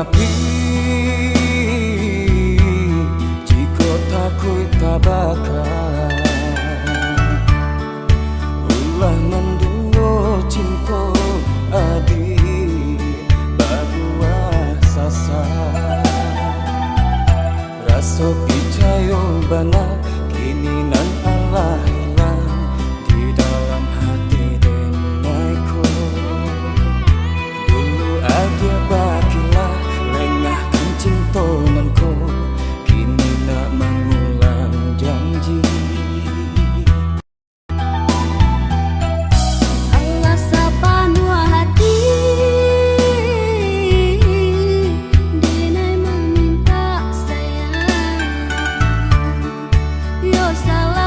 api jika takut tak bakal ulah mendungo cinta adi baguah sasa rasa percaya bana kini nan Allah hilang di dalam hati denaiku dulu ada bagilah lengahkan cinta nanku kini nak mengulang janji. Allah sapanu hati dinai meminta sayang yo salah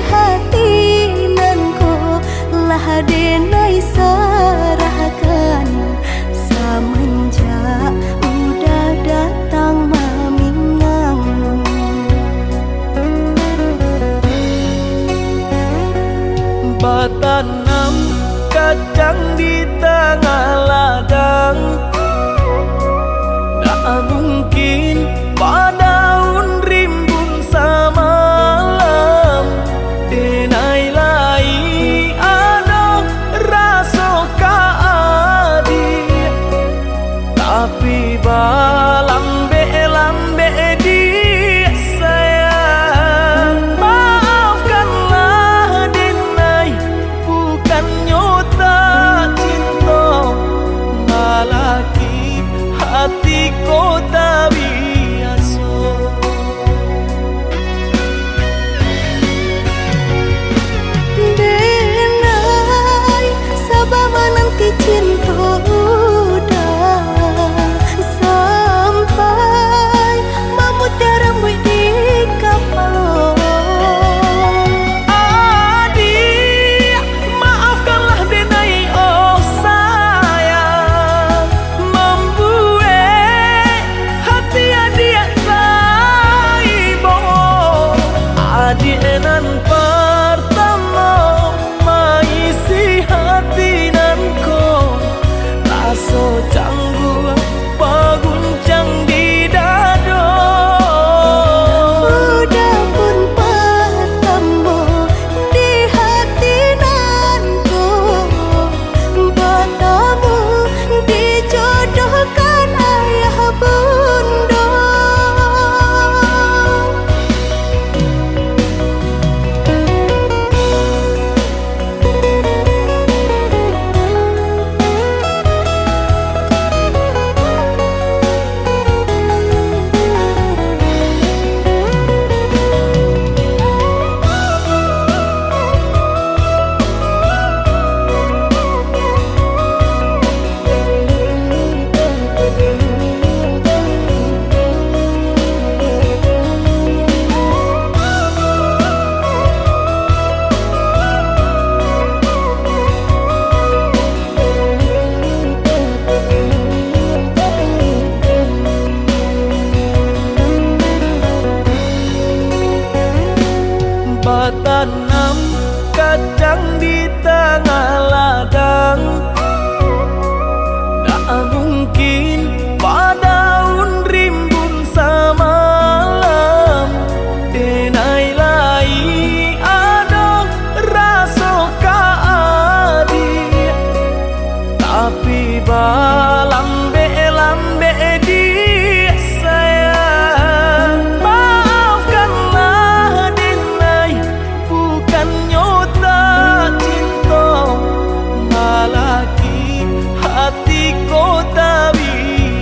hati nan ko lah denai serahkan semenjak udah datang mamingang. Batanam kacang di tengah ladang, tak mungkin padaun rimbun samalam. Denai lai ada rasa kaadi, tapi lambe di sayang. Maafkanlah denai, bukan nyota cinta, malaki hatiku tak biasa. Denai sabama nanti cinta udah sampai memutih rambut di kapal. Adik, maafkanlah denai oh sayang, membuat hati adik taibo. Adik nan pertama maisi hati nan ko, rasa canggung paguncang di dado. Udah pun bertemu di hati nanku, bertemu dijodohkan ayah bunda. Batanam kacang di tengah ladang, tak mungkin padaun rimbun samalam. Denai lai ada rasa kaadi, tapi lambe di sayang. Maafkanlah denai, bukan nyota cinta, malaki hatiku tak biasa.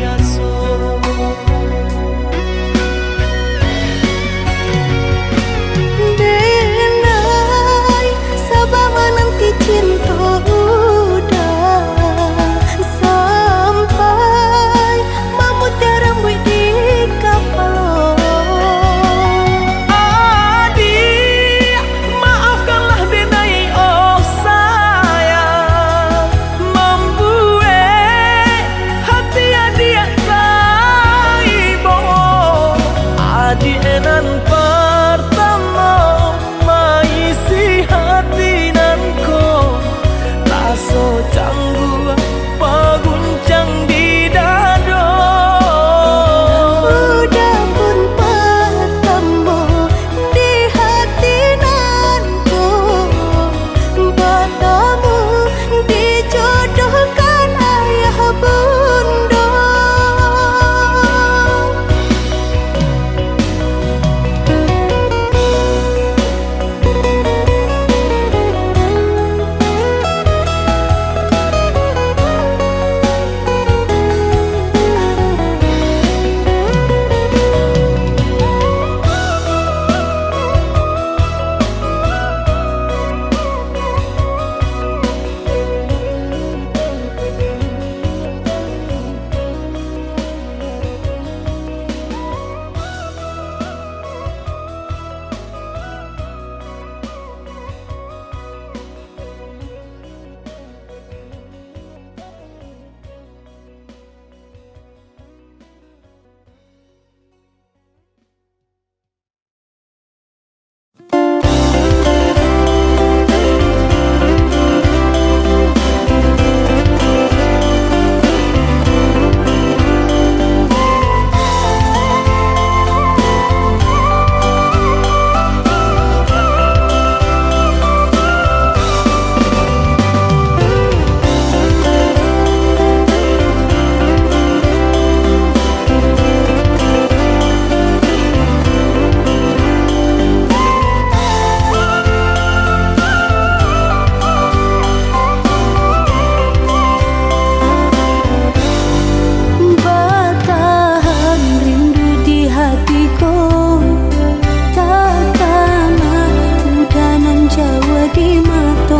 di mata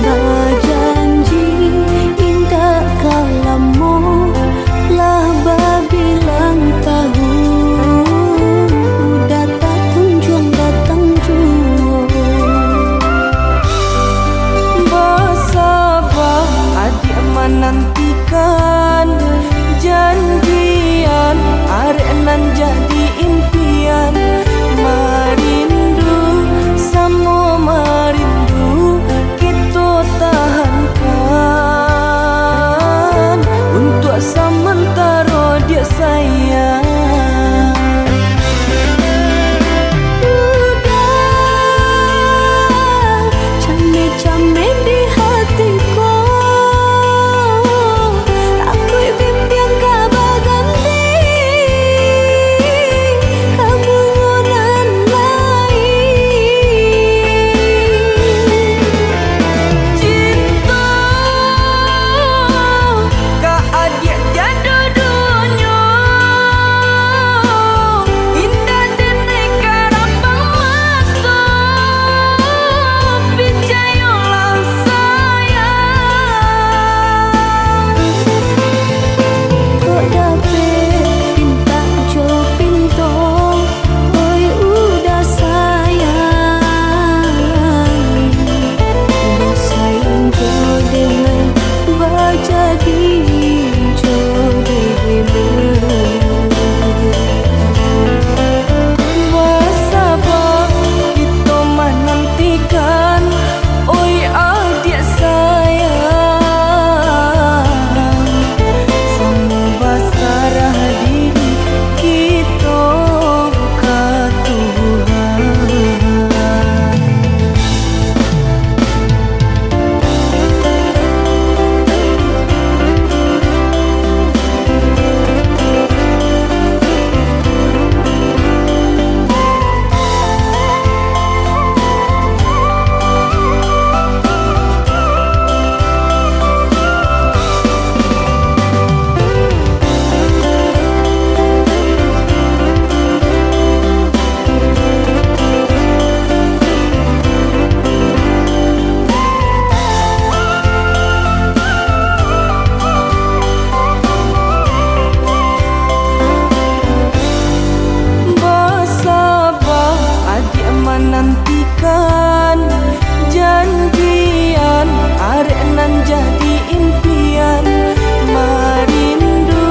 berjanji indah kalamu lah babilang tahu datang kunjung datang jua Bersabar adik menantikan janjian arek nan jadi impian merindu semua merindu kita tahankan untuk sementara dia sayang udah camik-camik di hatiku takut bimbang kabar ganti kebungunan lain cinta ka adik jadu dunia indah dene karambang mata percayalah sayang kok dapet pinta jo pinto oi udah sayang jo dengan bajadi jo Bersabar kita menantikan oi adik sayang semua basarah diri kita ke Tuhan Bersabar adik menantikan janjian arek nan jadi impian merindu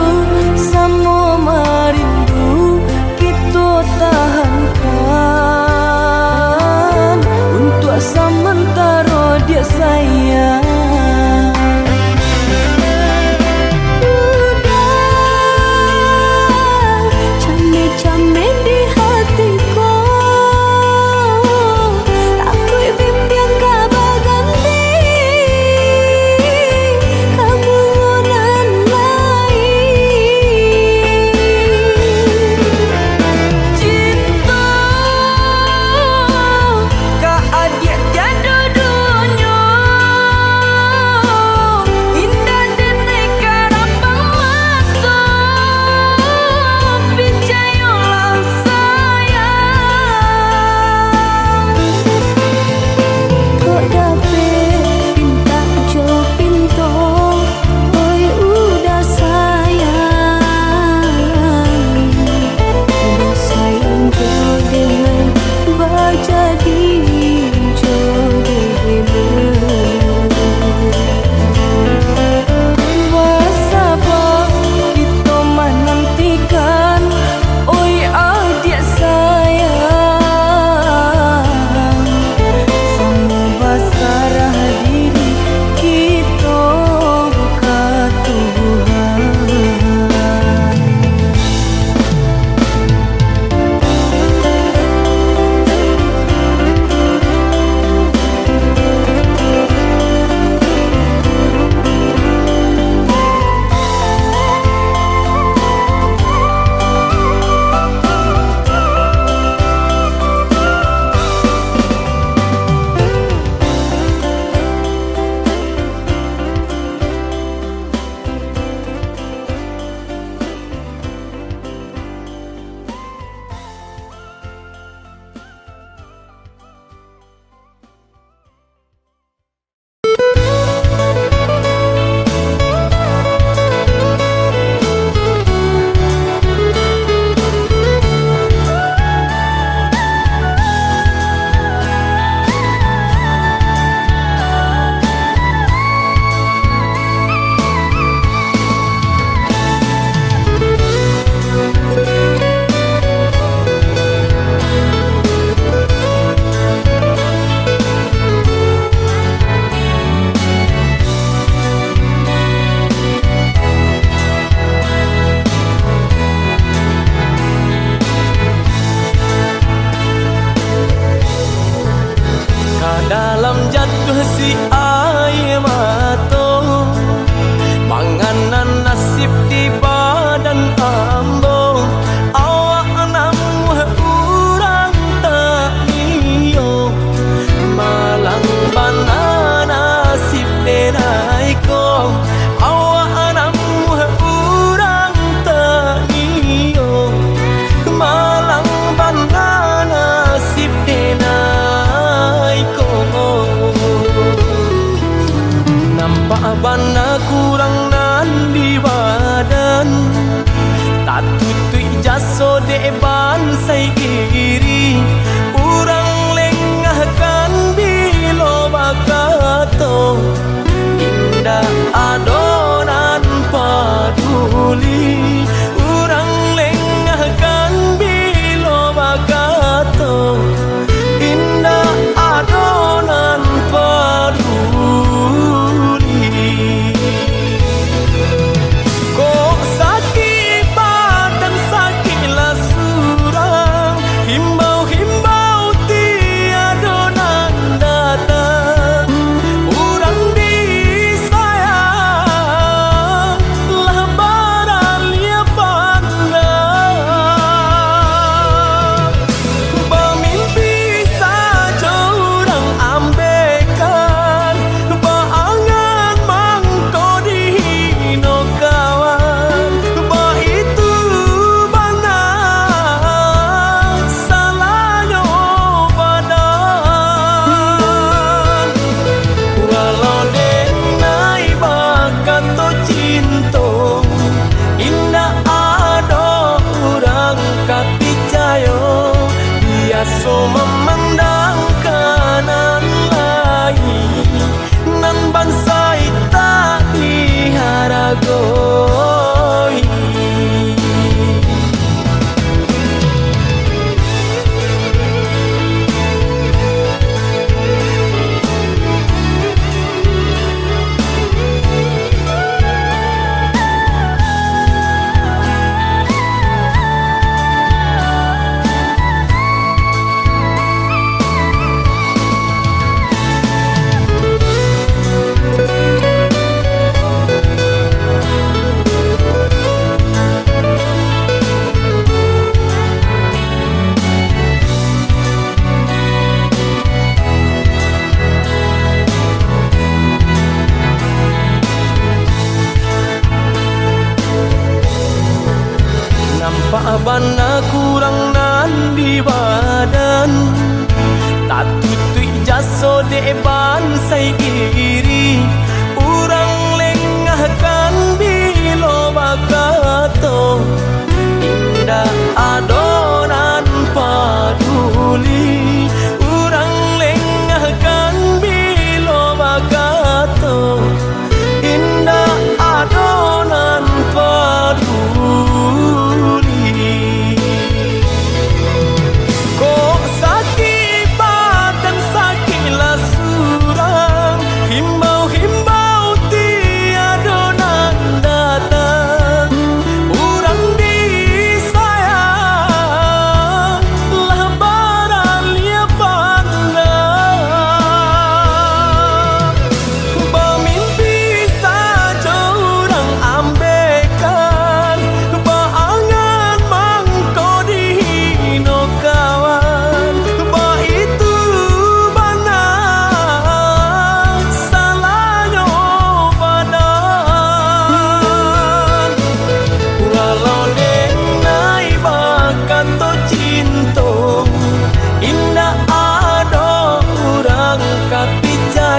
semua merindu kita tahankan untuk sementara dia sayang camik-camik di hatiku takut bimbang kabar ganti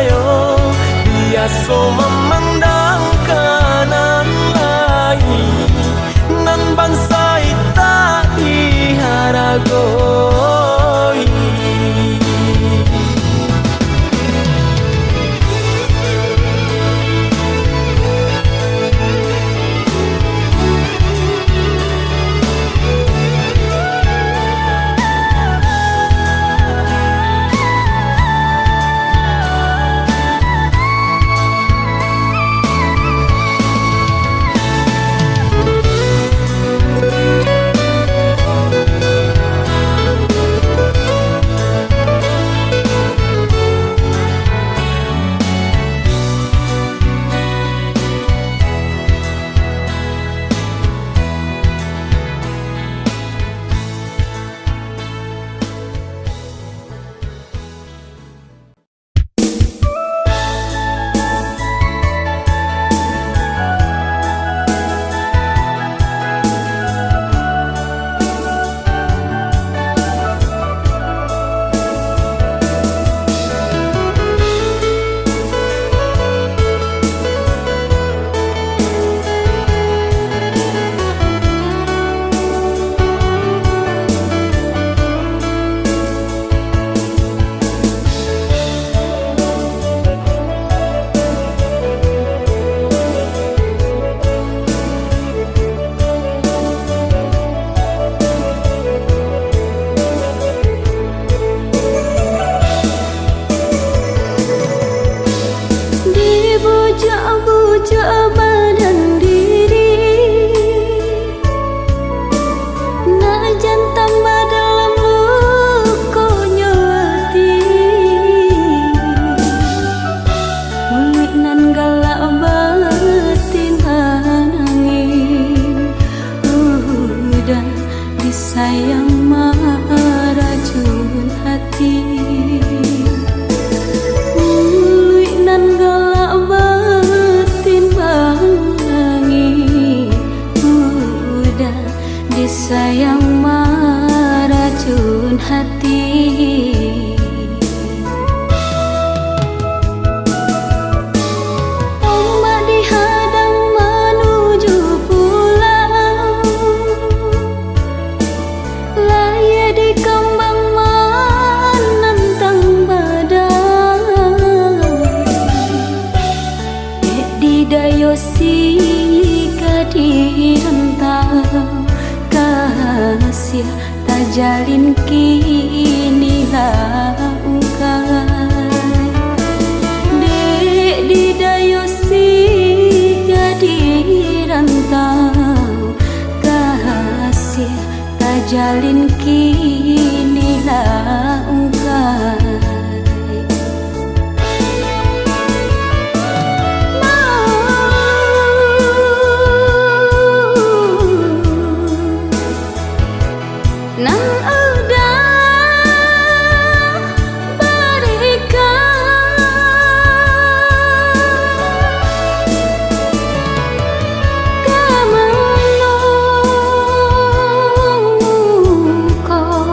sayo biasa memandang kanan lain nan bangsa tak diharagoi. Jalin kini langkai dek di dayo si jadi rantau kasih tak jalin kini langkai. Kau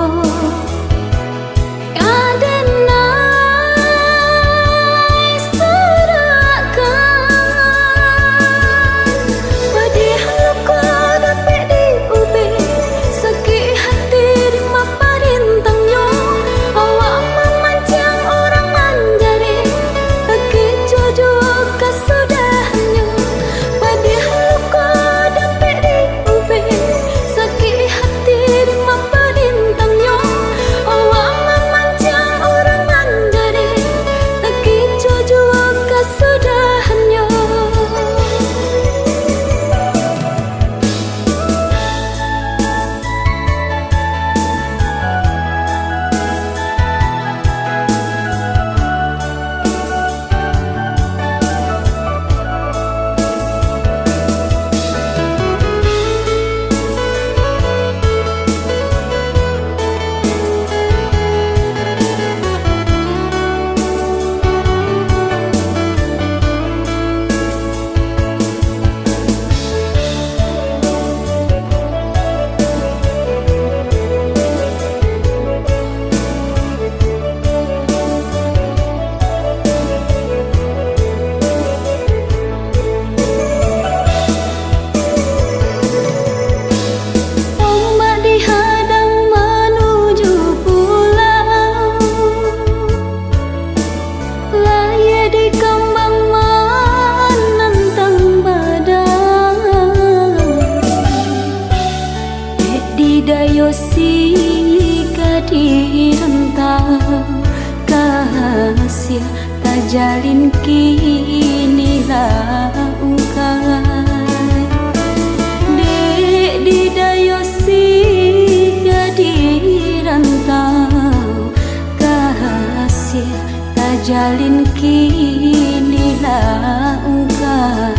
rahasia tak jalin kini laungkai. Dek didayosi jadi rantau, rahasia tak jalin kini laungkai.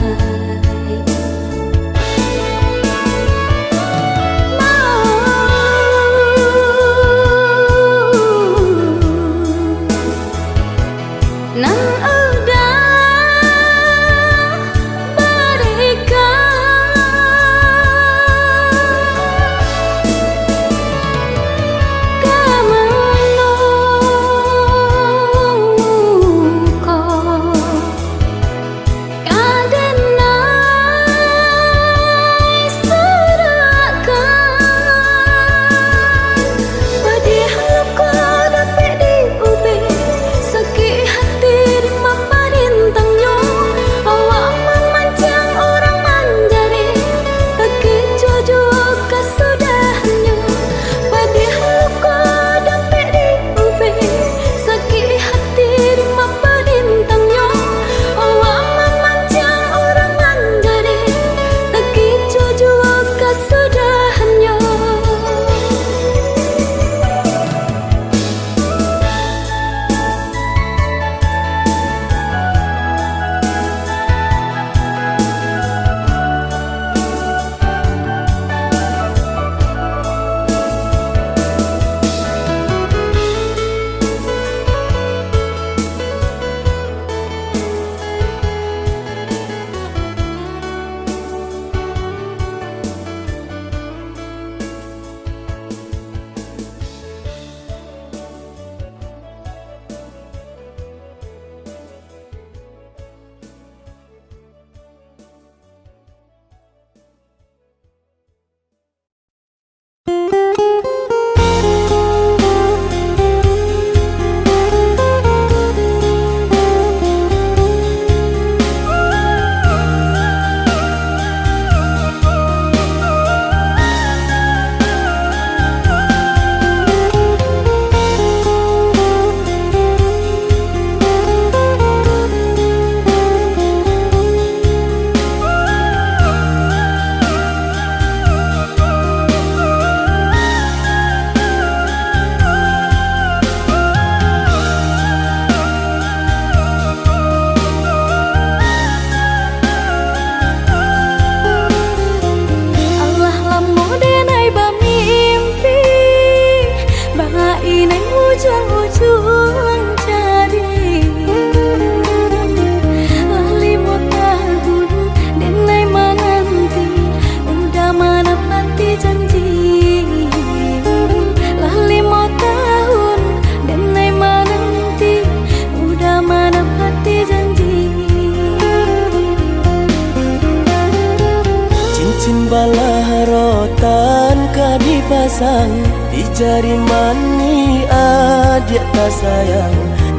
Di jari mani adik tak sayang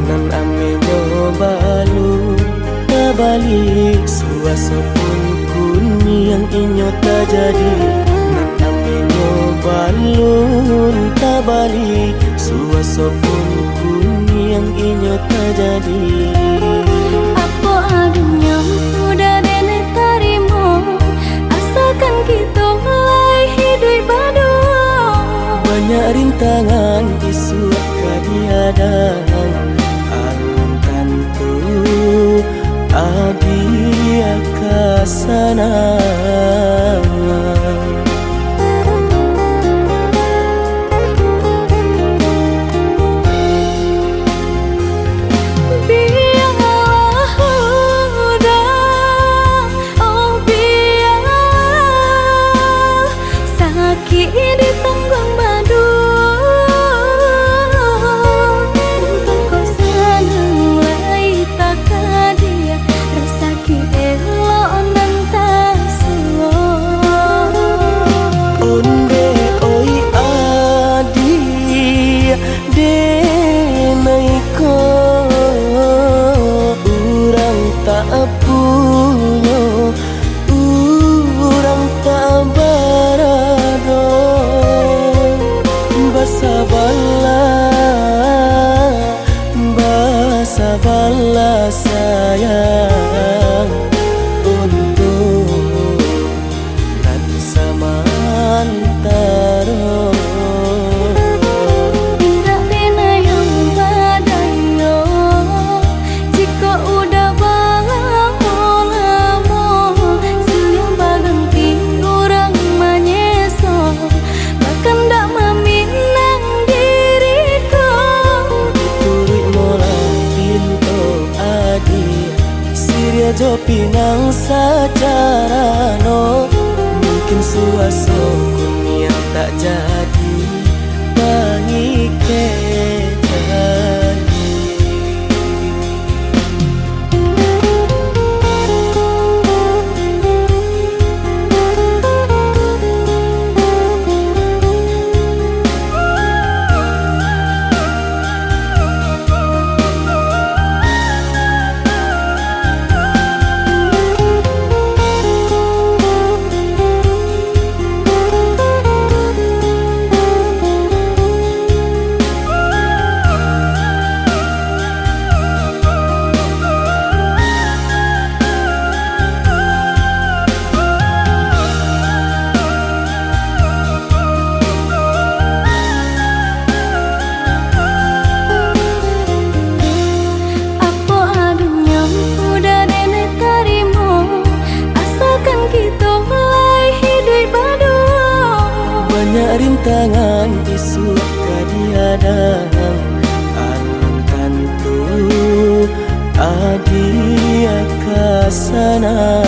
nan ame nyobalu tabali suasopun kuni yang inyo tak jadi nan ame nyobalu tabali suasopun kuni yang inyo tak jadi. Apa adunya udah nenek tarimo asalkan kita mulai hidup baru. Banyak rintangan isu kadiadang alun tantu adia kasana. Sakit di tenggang badu basa balas sayang untuk nan samantaro. Indah pena yang badayo, jika udah lamo siang baganti orang manyeso, bahkan dak meminang diriku. Turi mola pinto adi Siria jo pinang secara no. Mungkin suaso kunia tak jadi bangi kejadi. Banyak rintangan isu kadiadang alam tentu adia kasana.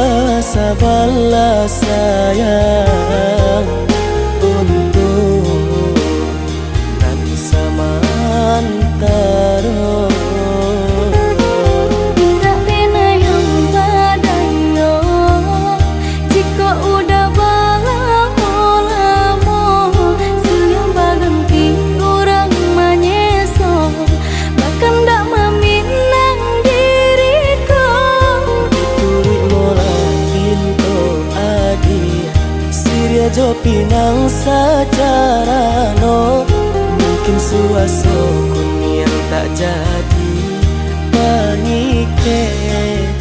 Basa balas sayang untuk nan samantaro. Indah pena yang badayo, jika udah lamo siang baganti orang manyeso, bahkan dak meminang diriku. Turi mola pinto adi Siria jo pinang secara no. Mungkin suaso kuning tak jadi bangi kejadi.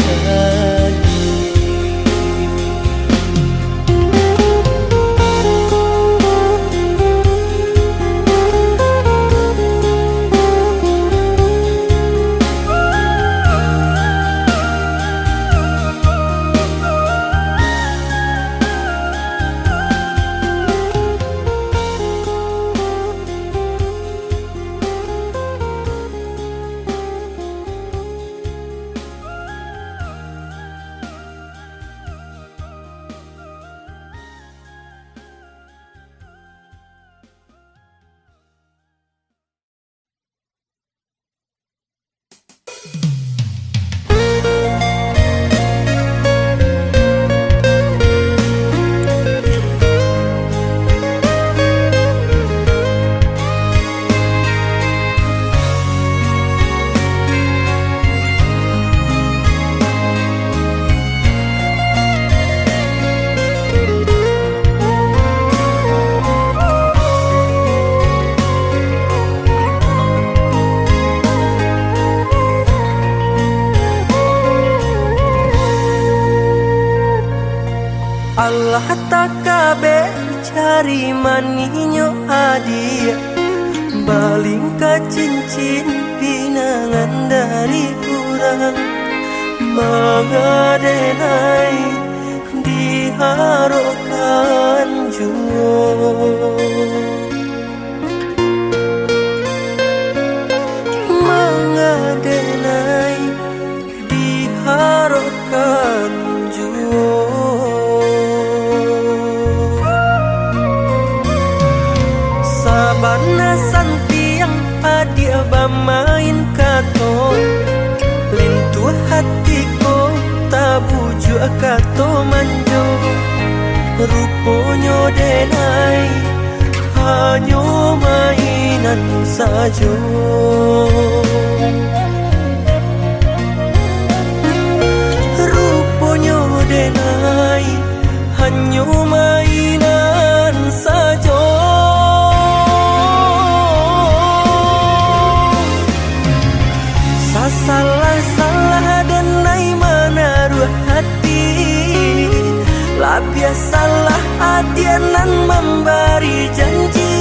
Allah tak kabe cari maninyo hadiah baling ka cincin pinangan dari kurang mengadenai diharokan jua mengadenai diharokan jua sabana santiang adia bamain kato lintu hatiku tabuju kato manjo ruponyo denai hanyo mainan sajo ruponyo denai hanyo mainan sajo salah-salah denai menaruh hati lah biasalah adianan memberi janji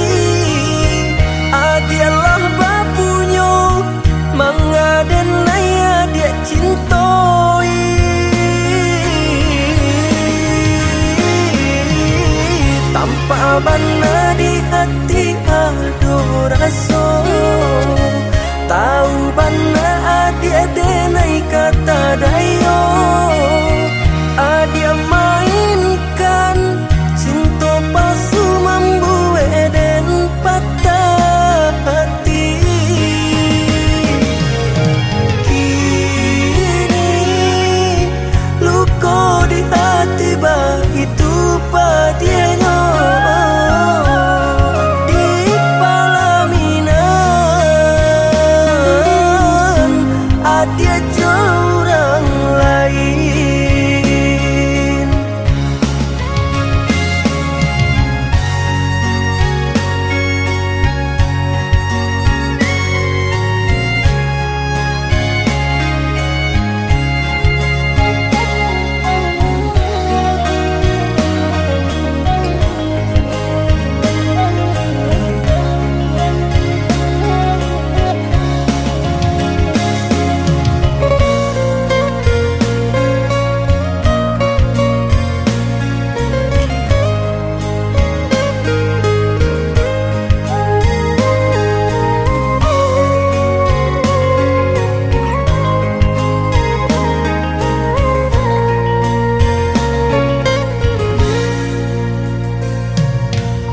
adialah bapunyo mengadenai adia cintoi tanpa bana di hati ado raso tahu bana adia denai kata dayo adia mainkan cinta palsu membuat dan patah hati kini luka di hati bah itu padianya di palaminan adia orang lain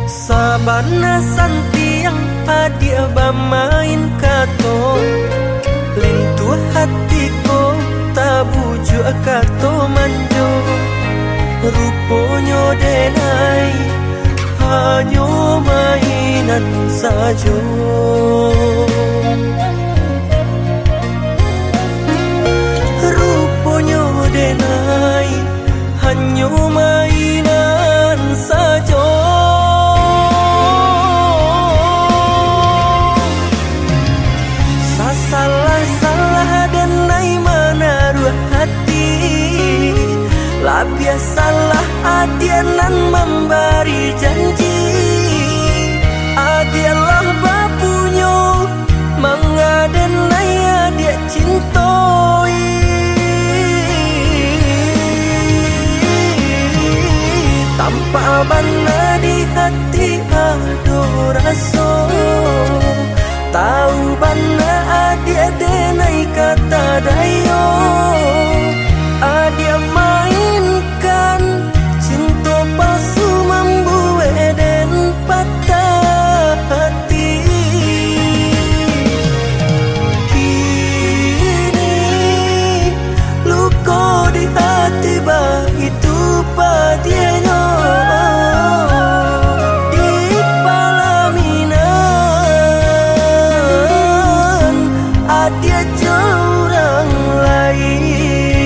sabana santiang adia bamain kato lintu hatiku tabuju kato manjo ruponyo denai hanyo mainan sajo ruponyo denai hanyo mainan sajo salah-salah denai menaruh hati lah biasalah adianan memberi janji adialah bapunyo mengadenai adia cintoi tanpa bana di hati ado raso tahu bana adia denai kata dayo adia mainkan cinta palsu membuat dan patah hati kini luka di hati bah itu padianya di palaminan adia orang lain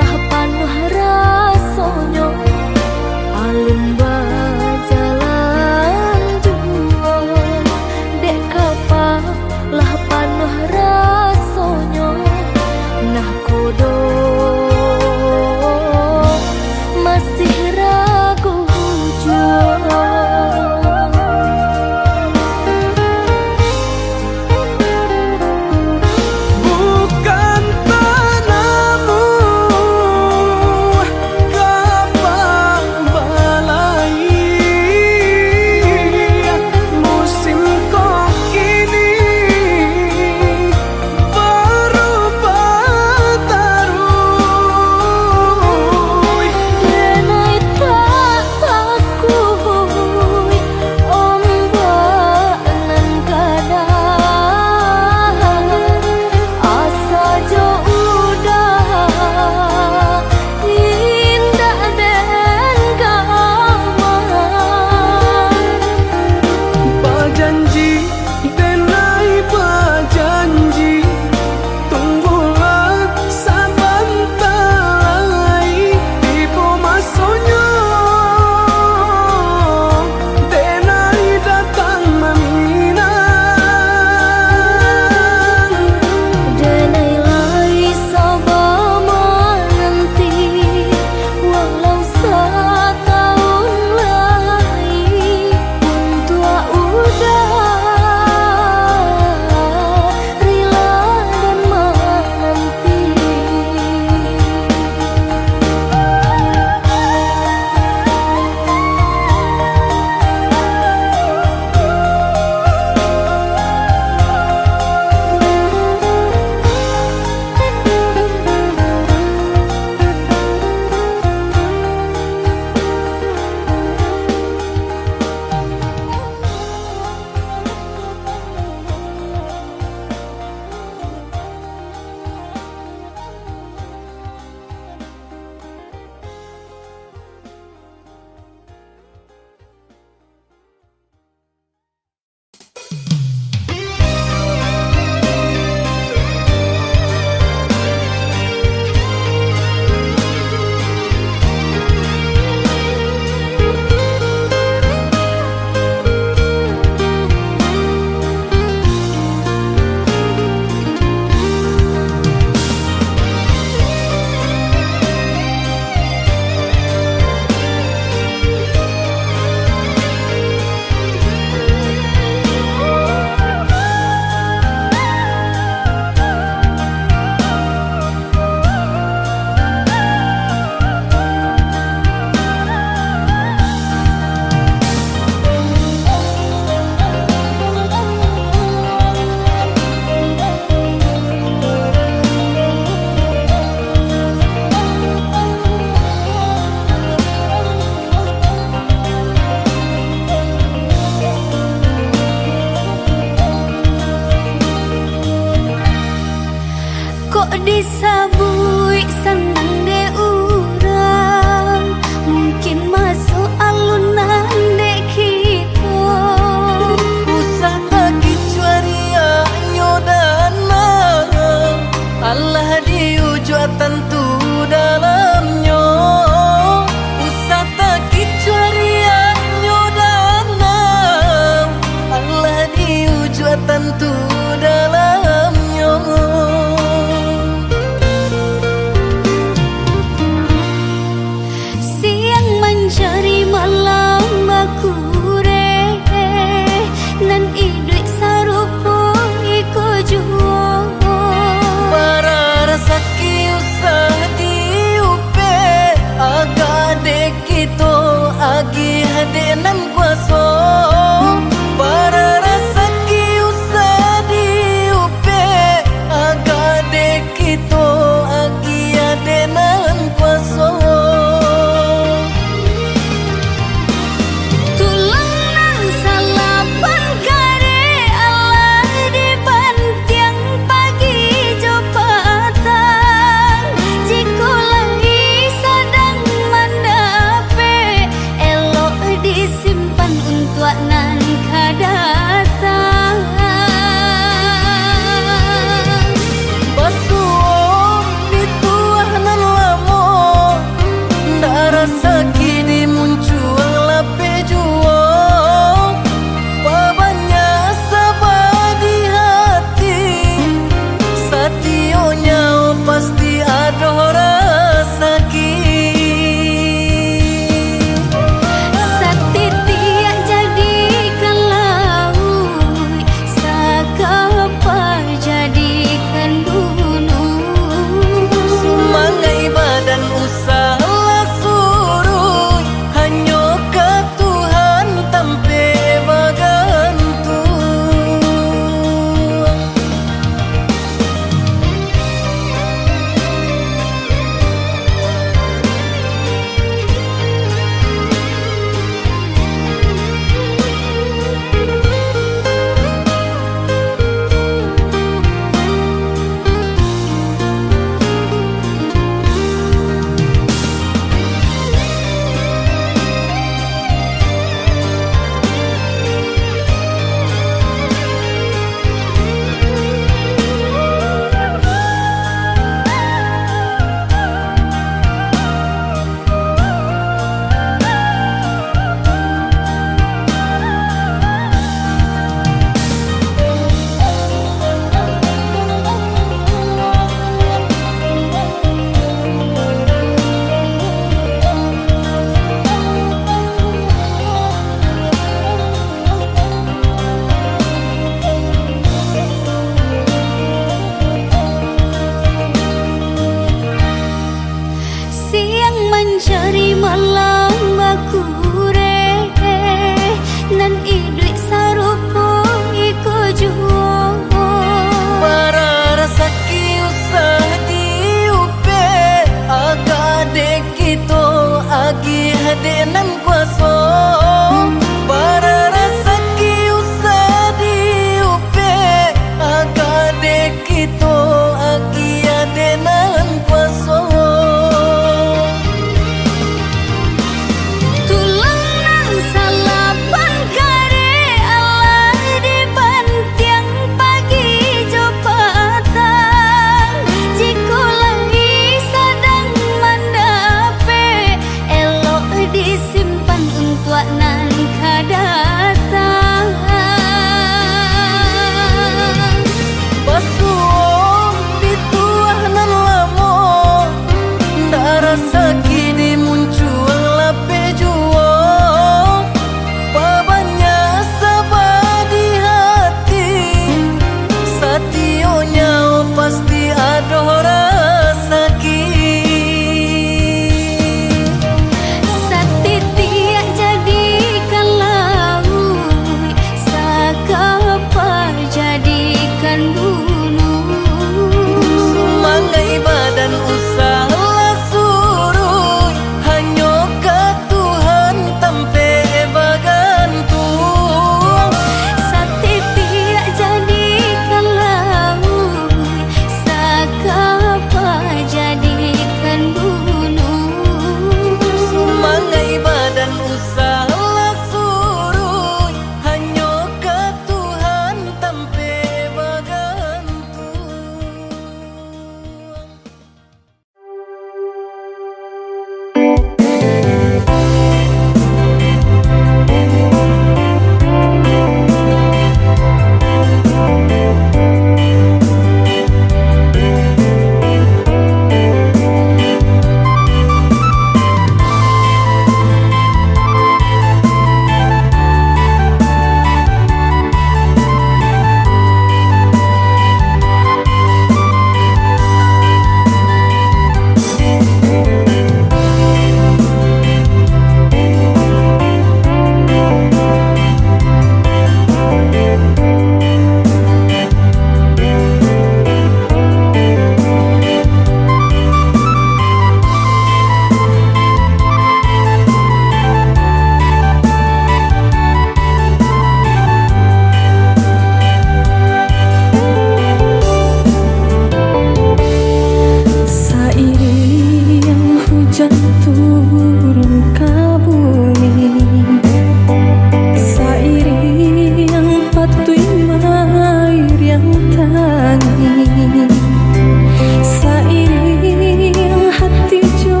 Sairi yang hati jo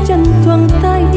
jantung tai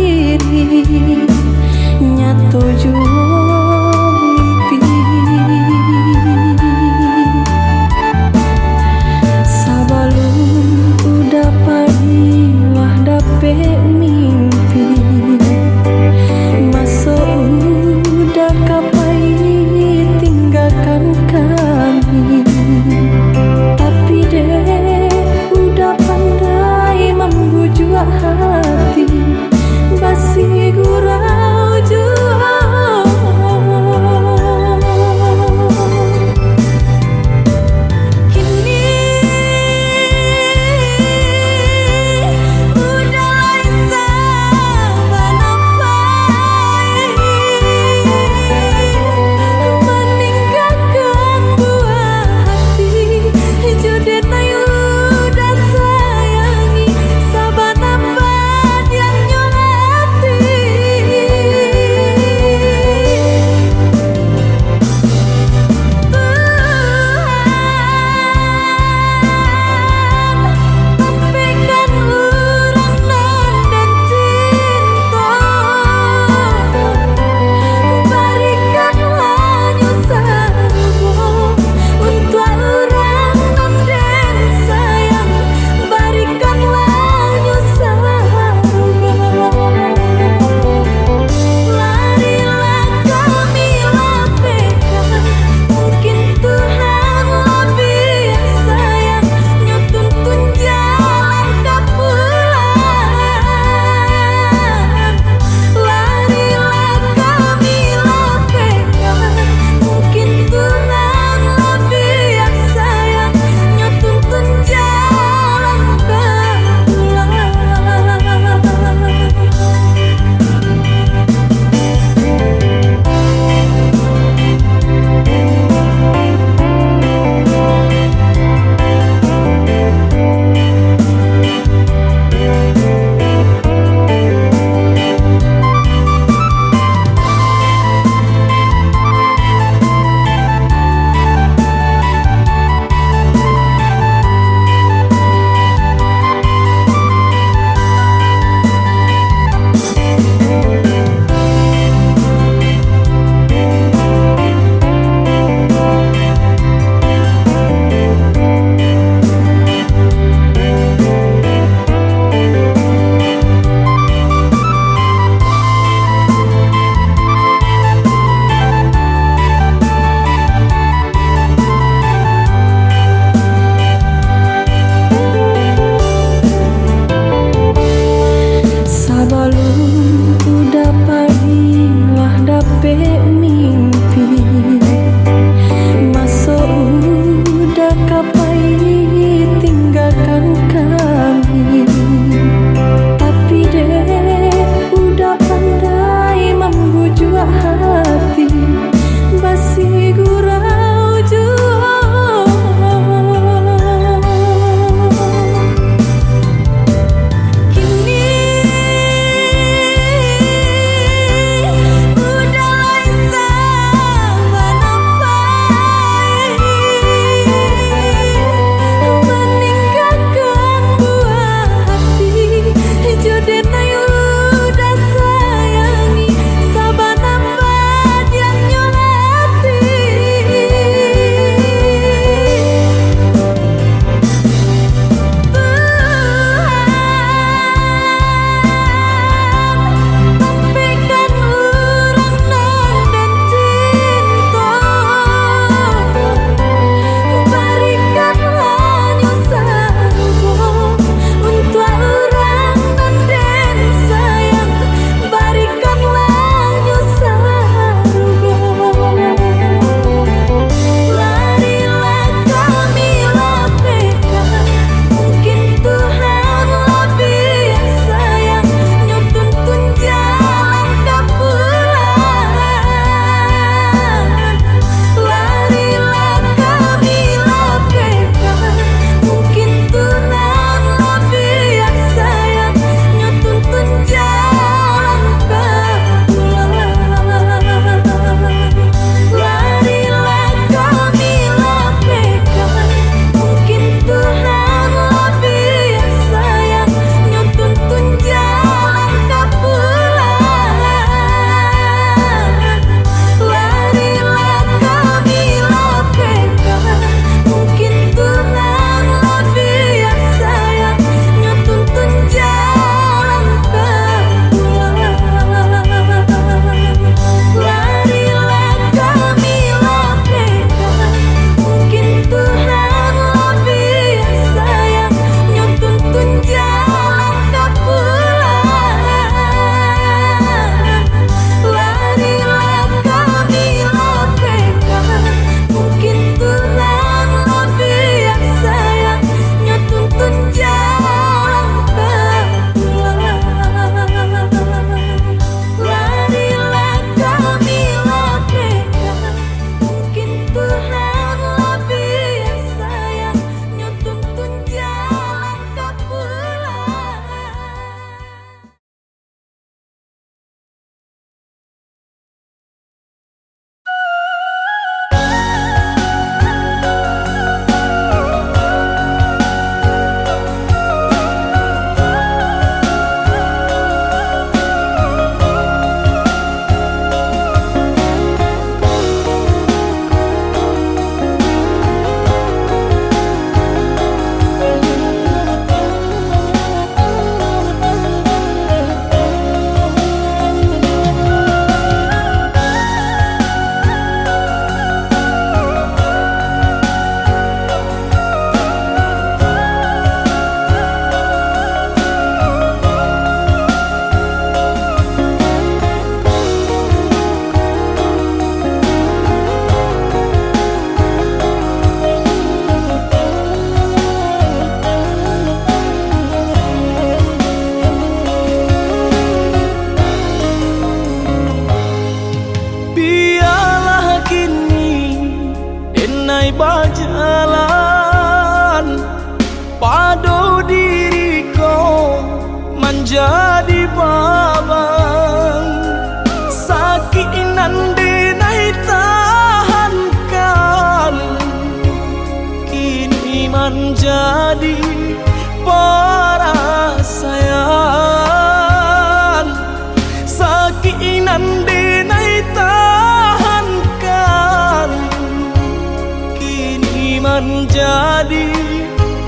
jadi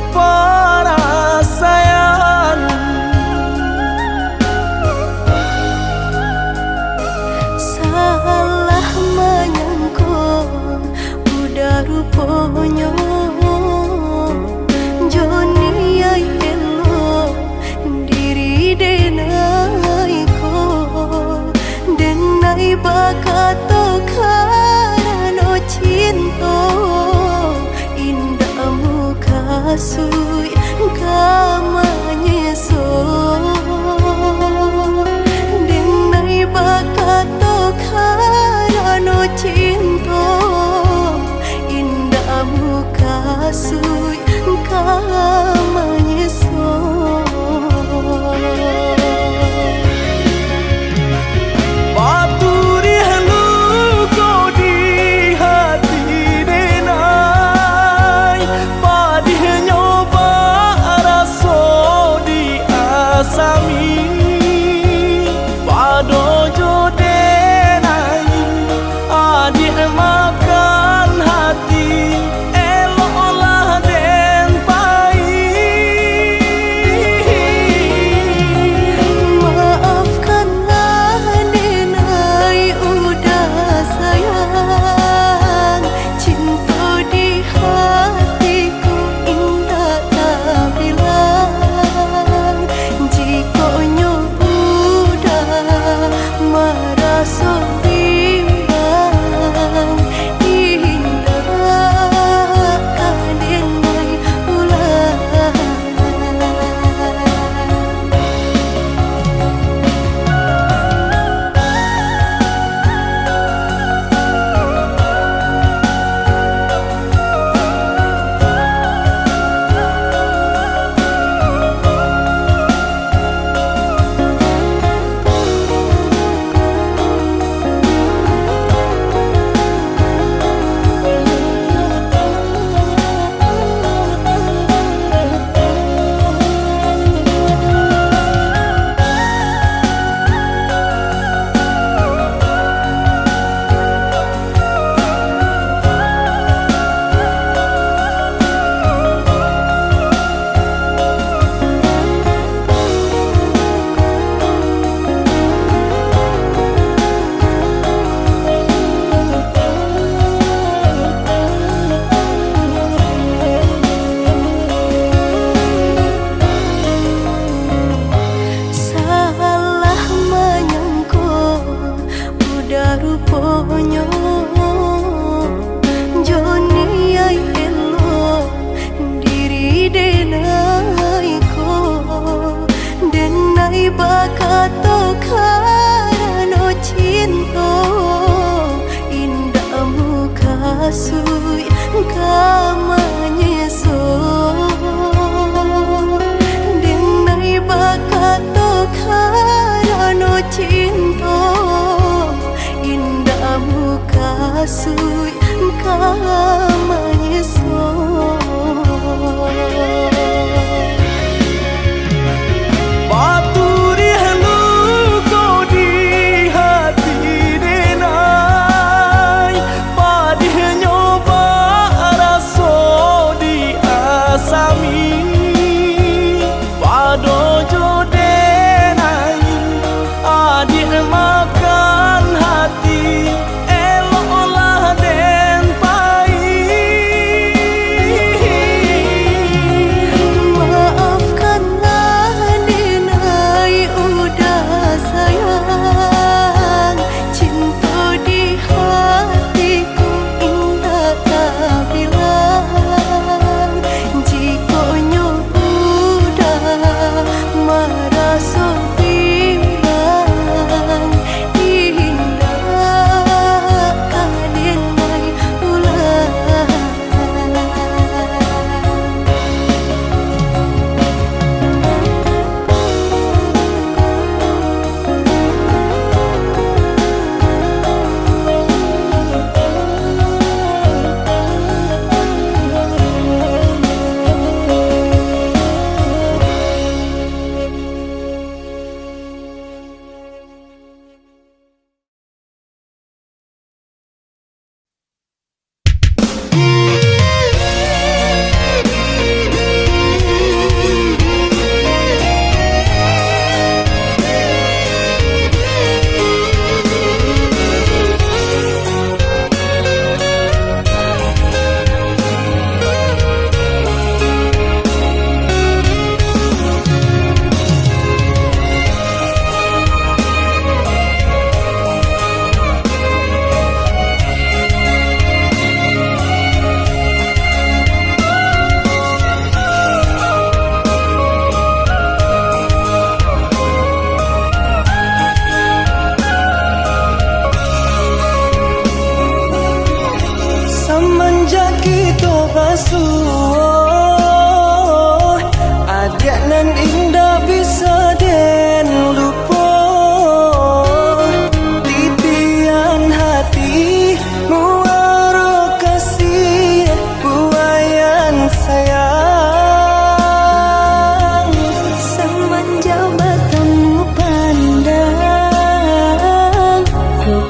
perasaan. Salah menyangka udah rupanya Joni ay elo diri denai ko denai bakato karano cinta indah muka sui kamanya so denai bakato karano cinta indah muka sui kamanya so. Paturi halu kau di hati denai, padih nyoba rasa di asami, pado jo denai, adik makan hati, eloklah den pai. Maafkanlah denai udah sayang, cinta di hatiku indah tak bilang. Jika udah merasa bimbang, indah denai ulang. Salah menyangka udah rupanya Joni ay elo diri denai ko denai bakato karano cinta indah muka sui kamanya so denai bakato karano cinta indah muka sui kamanya so. Paturi halu kau di hati denai, padih nyoba rasa di asami, pado jo denai, adik makan hati, eloklah den pai. kita basuh, adik nan indah bisa den lupa. Titian hati muara kasih buayan sayang. Semenjak bertemu pandang,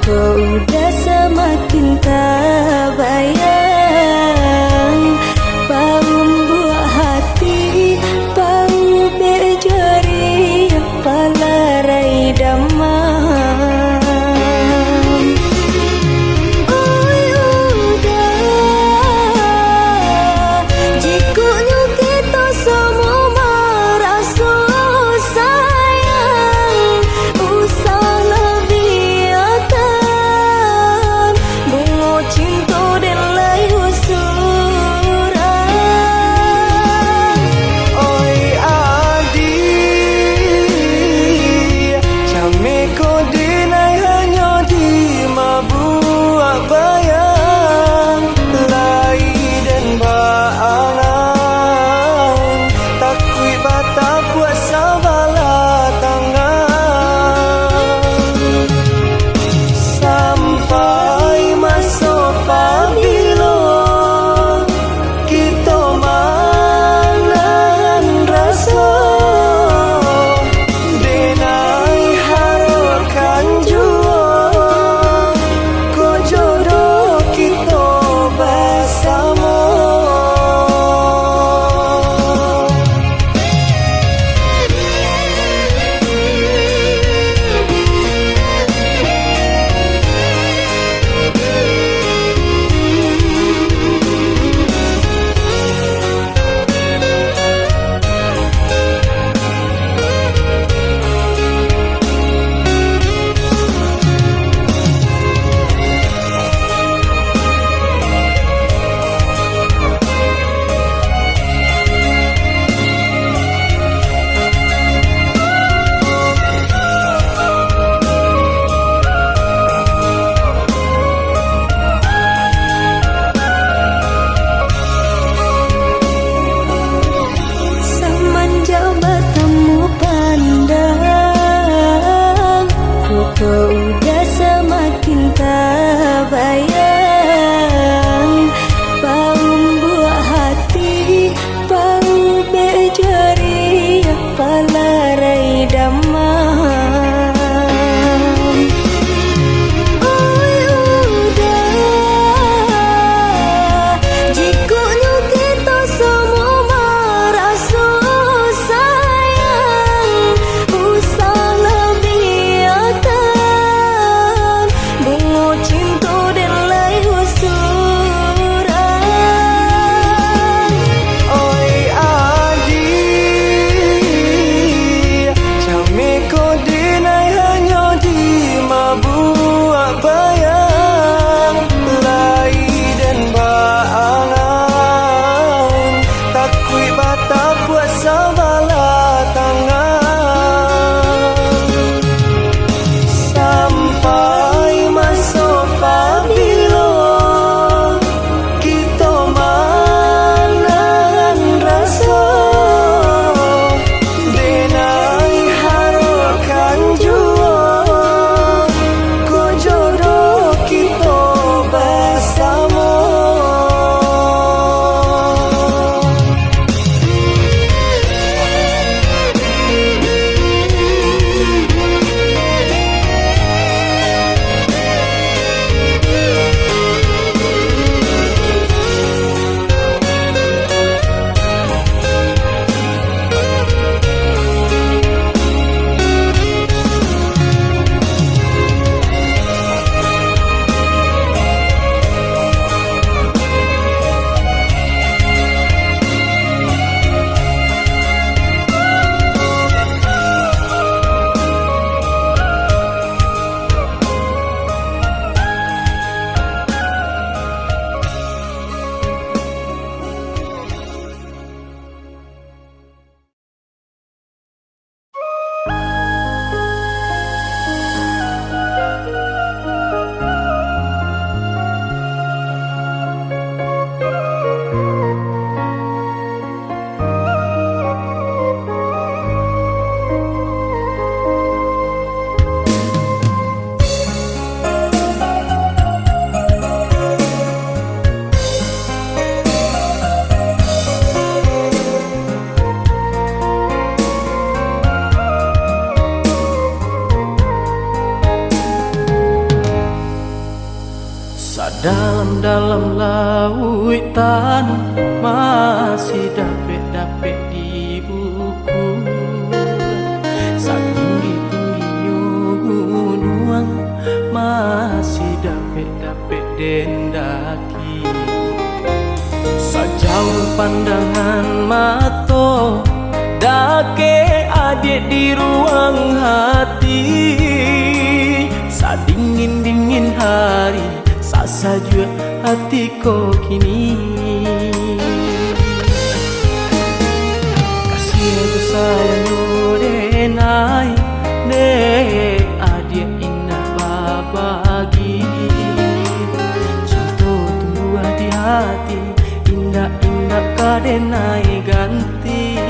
kau udah semakin tak bayang. Bau buah hati, bau berjari, palarai damam. Oi udah, jikunya kita semua merasa sayang. Usahlah biarkan bunga cinta dan layu surang. Oi adik, came ko dinay hanya di mabuak bayang. Lai dan baangan, takui bata puasa bala tangan. Sampai masuk pabilo, kita manan rasa. Denai harapkan jua, ko jodoh kita bersama. Semenjak bertemu pandang, kau udah semakin tak bayang. Bau buah hati, bau berjari, palarai damam. Oi udah, jikunya kita semua merasa sayang. Usahlah biarkan Dalam-dalam lautan masih dapet-dapet di buku. Satinggi-tingginya gunung masih dapet-dapet dendaki. Sejauh pandangan mata dake adik di ruang hati. Sadingin-dingin hari saja hatiku kini. Kasih aku sayang denai ne adik indah babagi. Cinta tumbuh di hati, indah-indah kadenai ganti.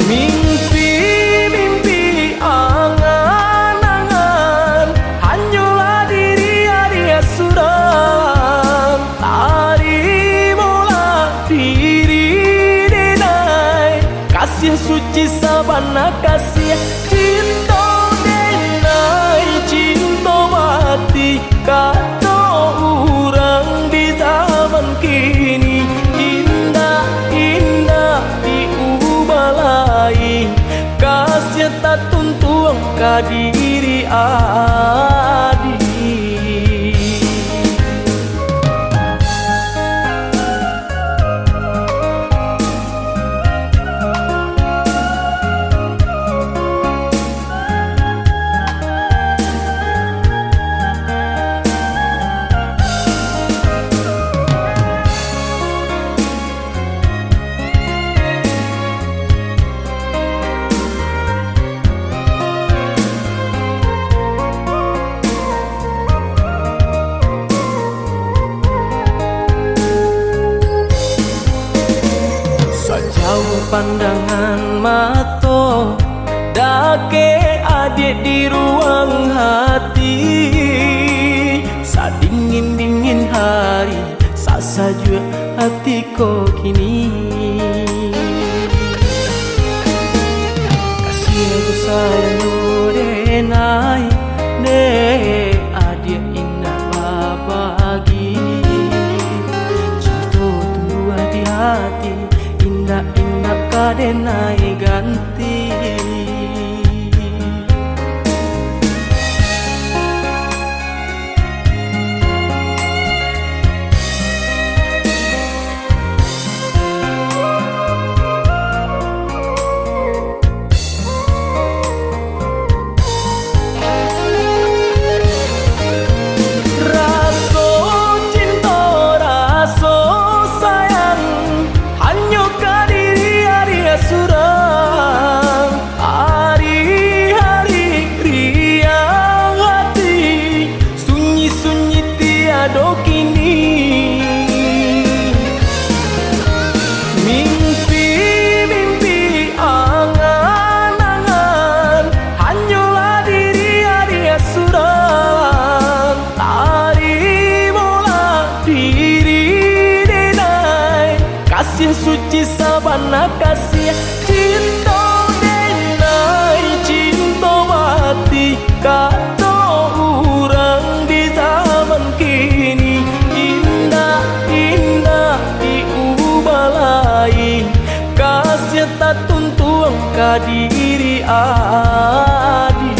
Mimpi-mimpi angan-angan hanyalah diri adia suram. Tari mula diri denai kasih suci sabana kasih cinta denai cinta mati kata orang di zaman kini. Kasih tak tuntung ke diri adik. Sejauh pandangan mata dake adik di ruang hati. Sadingin-dingin hari saja hatiku kini. Kasih aku sayang denai ne adik indah babagi. Cinta tumbuh di hati, indah-indah kadenai ganti. Mimpi-mimpi angan-angan hanyalah diri adia suram. Tari mula diri denai kasih suci sabana kasih cinta denai cinta mati kata orang di zaman kini. Indah-indah diubah lain kasih tak tuntung ke diri adik.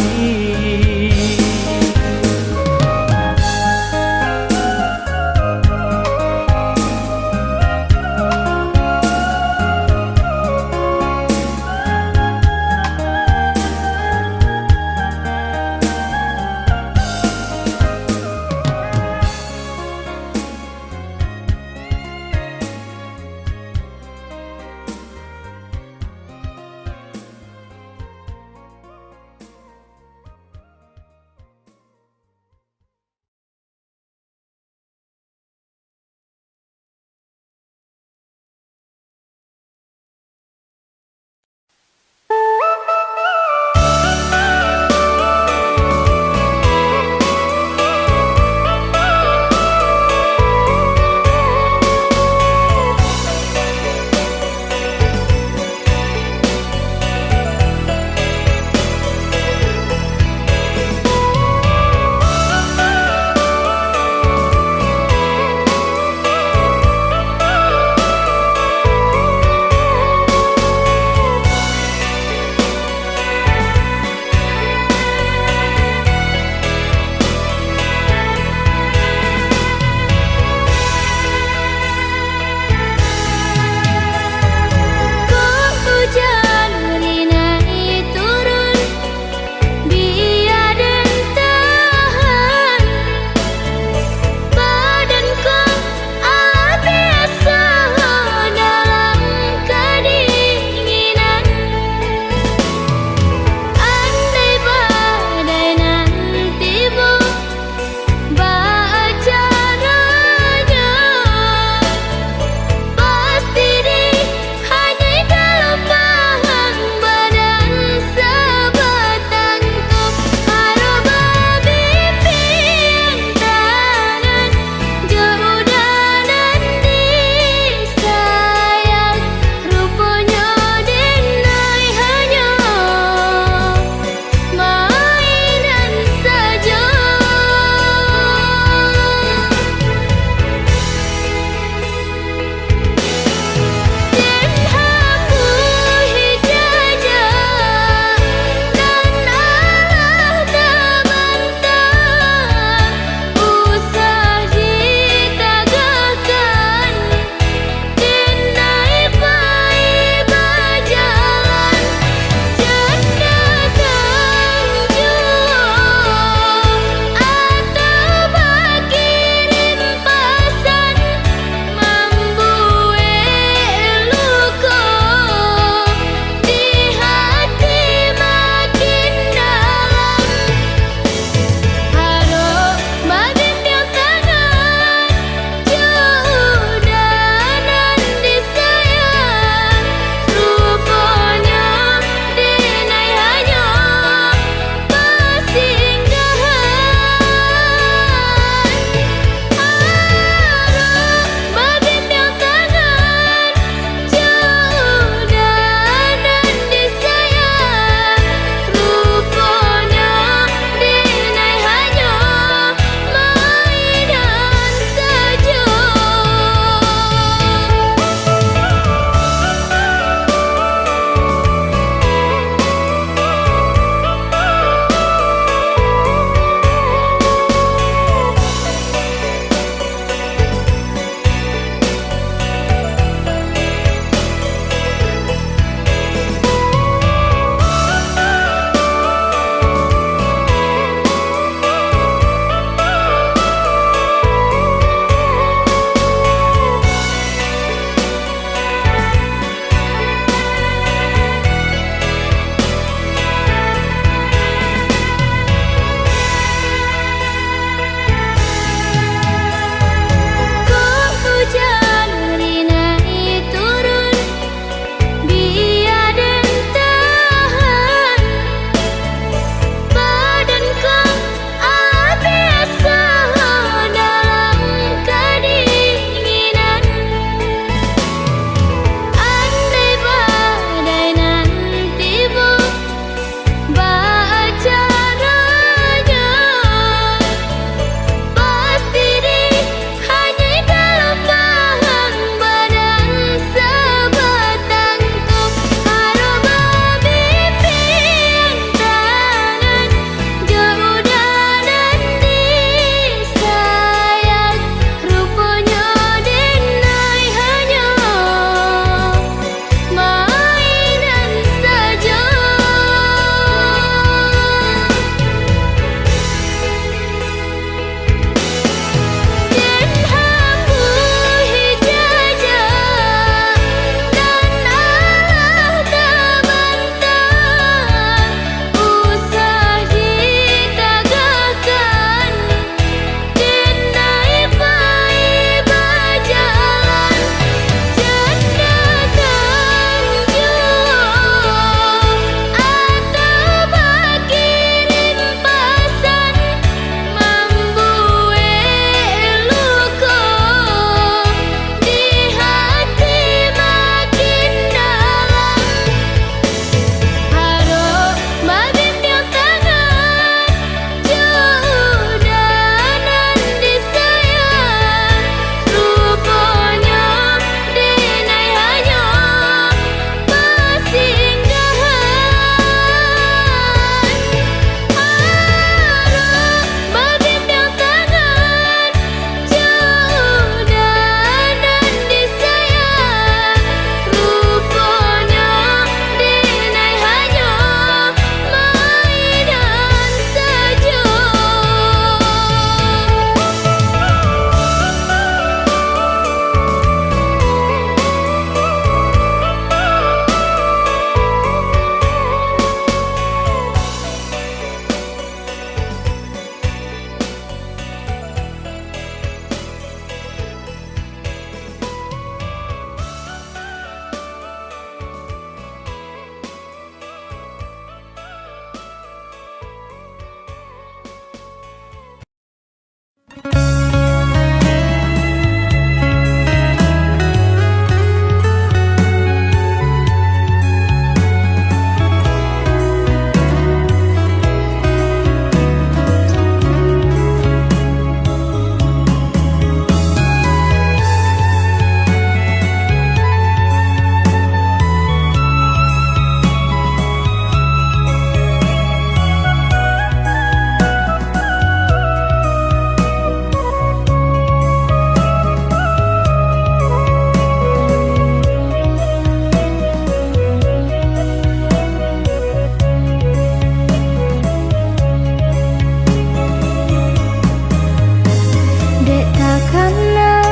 takkanlah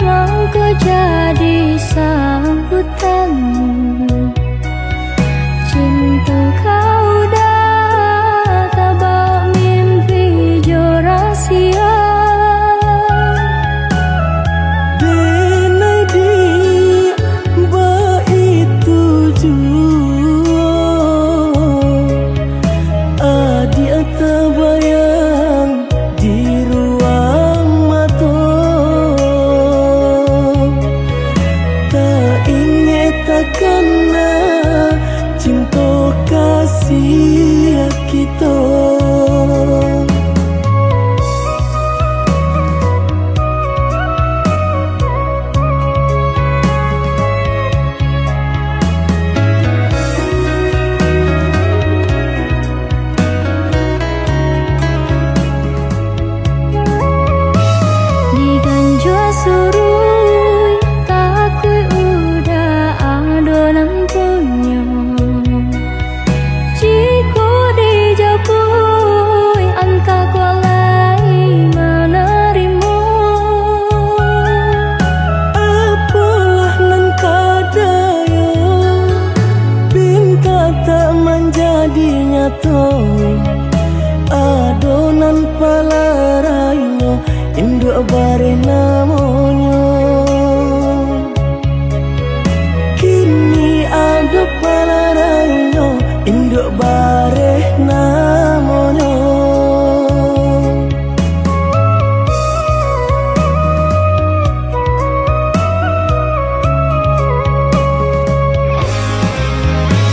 mau ku jadi sambutanmu. Cinta kau dah tabak mimpi jo rahsia. Denai di ba itu jua adik terbayang di ruang mata. Tak ingat takkanlah cinta kasih kita. Diganjua surui takui udah adonan punya. Jika dijapui anta kualai menerima. Apalah nan kadaya pinta tak menjadi nyata. Adonan palarainya induk bare namanya. Kini ada palarainya induk bare namanya.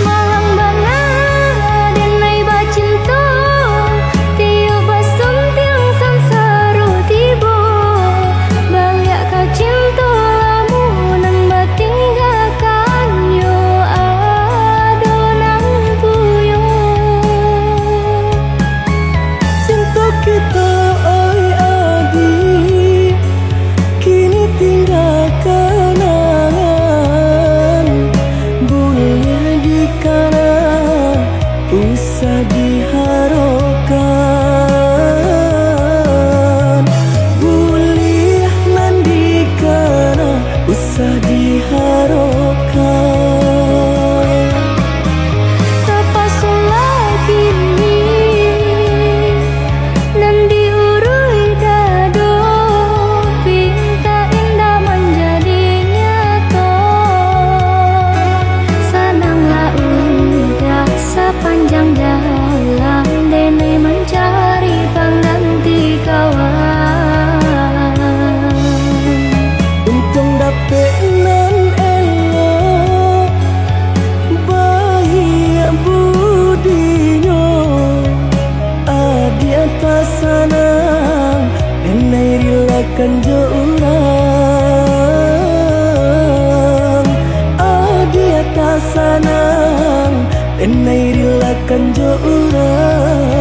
Malang bana denai ba cinta. Tiup basum tiang samsaru tiba. Balik kau cinta lamunan batinggalkan yo adonan puyo. Cinta kita oi adik kini tinggal kenangan. Boleh dikana usah diharapkan. Boleh nan dikana usah diharapkan. Terpaksalah kini nan diurui dado. Pinta indah menjadi nyata. Senanglah udah sepanjang jalan denai mencari pengganti kawan. Untung dapet nan elok baik budinya. Adi atas sanang denai rilakan jo urang. Adi atas sanang denai rilakan jo urang.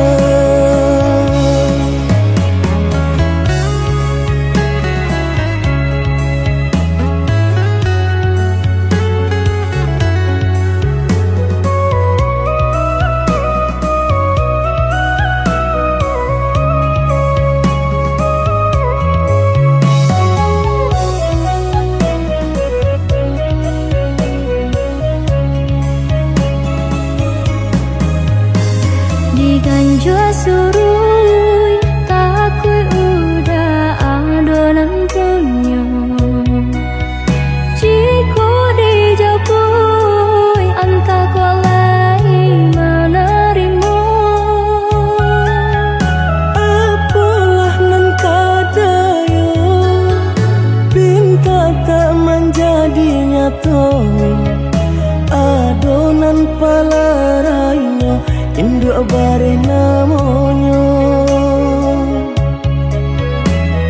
Diganjua surui takui udah adonan punya. Jika dijapui anta kualai menerima. Apalah nan kadaya pinta tak menjadi nyata. Adonan palarainya induk bare namanya.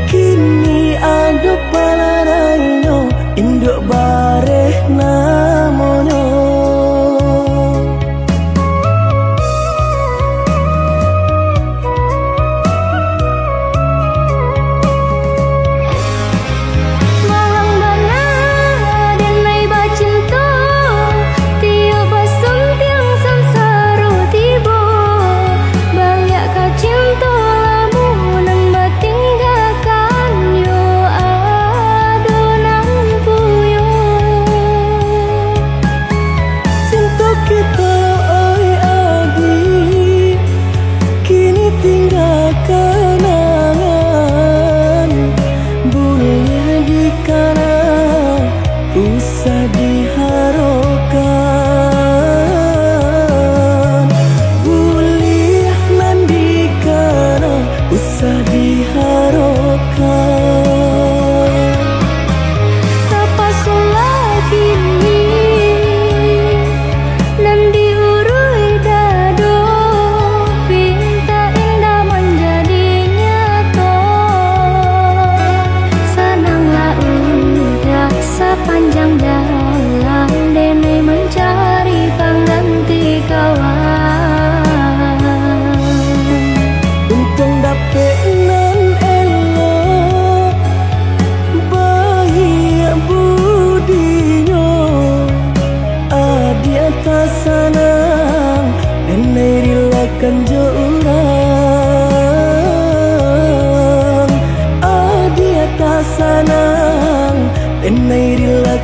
Kini ada palarainya induk bare namanya. Malang bana denai ba cinta. Tiup basum tiang samsaru tiba.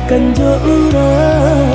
kanjo urang.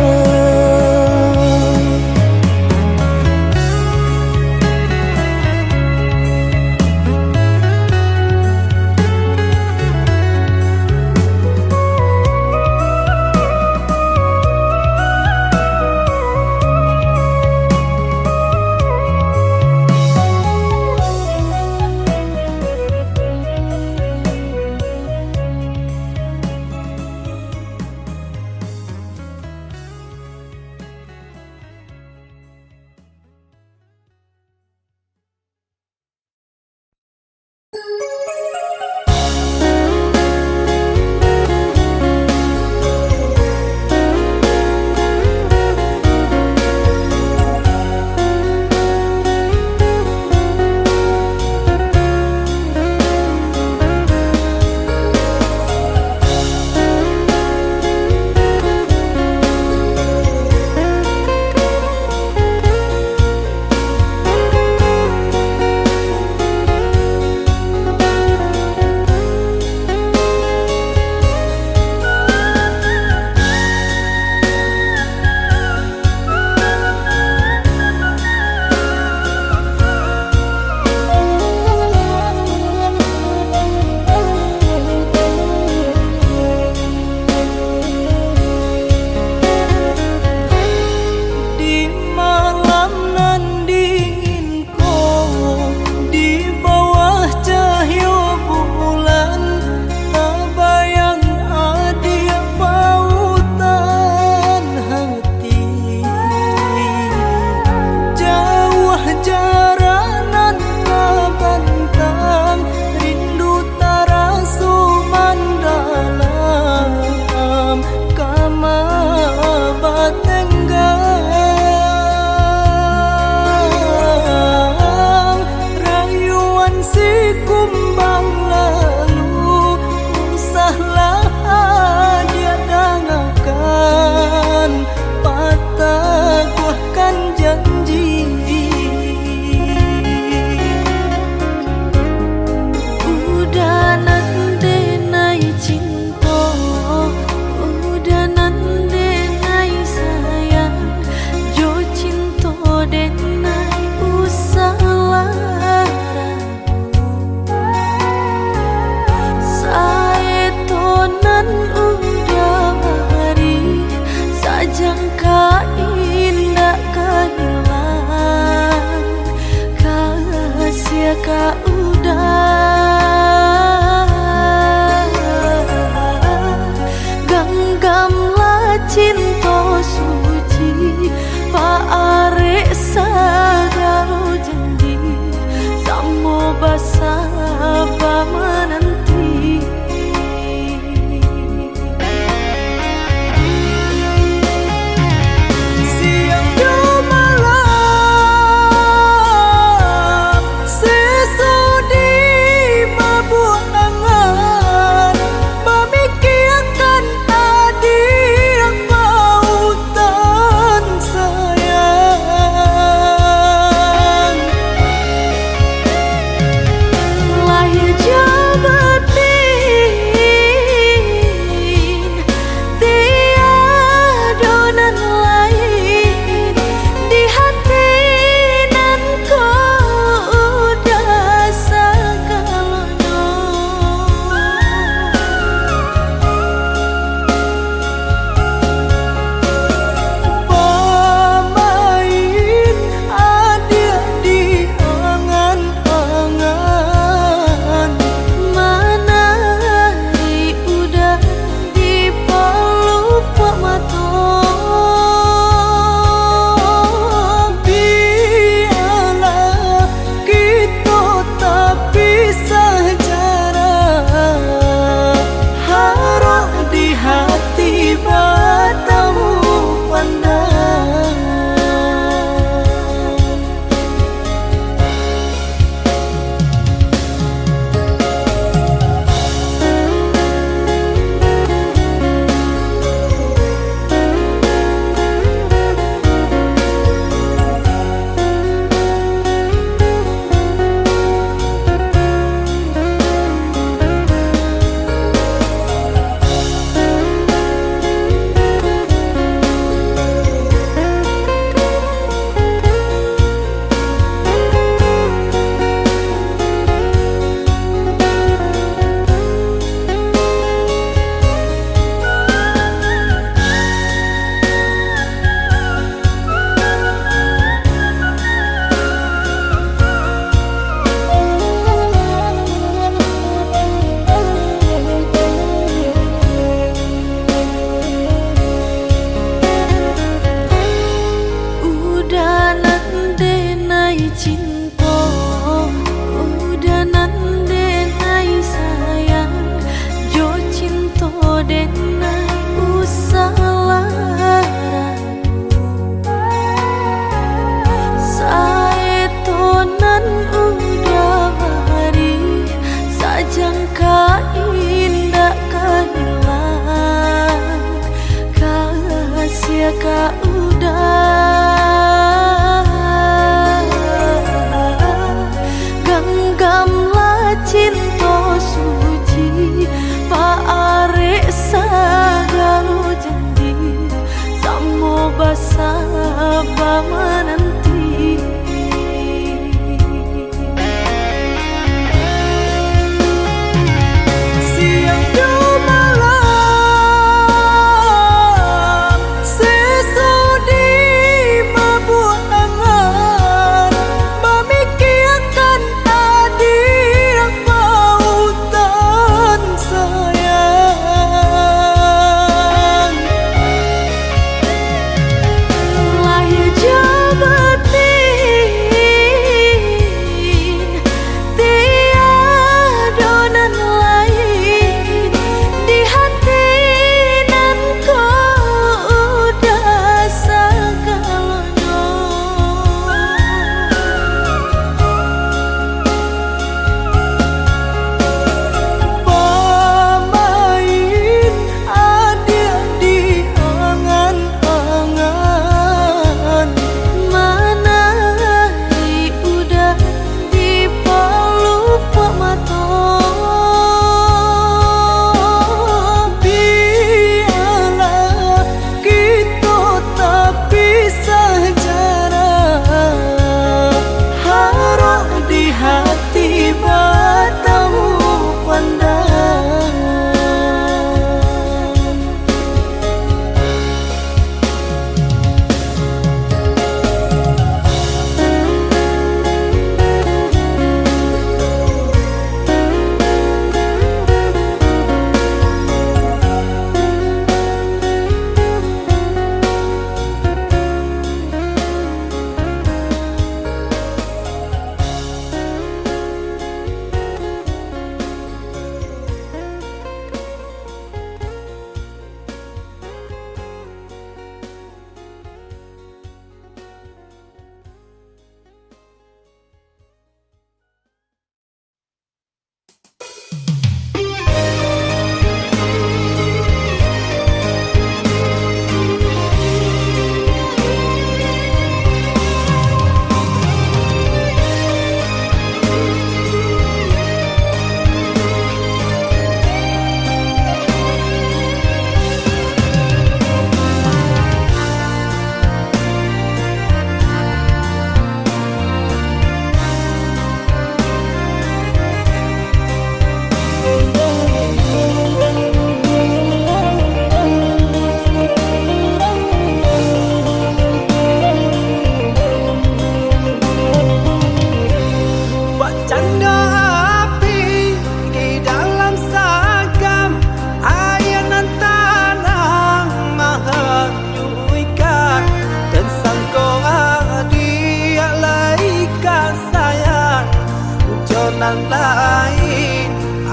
nan lain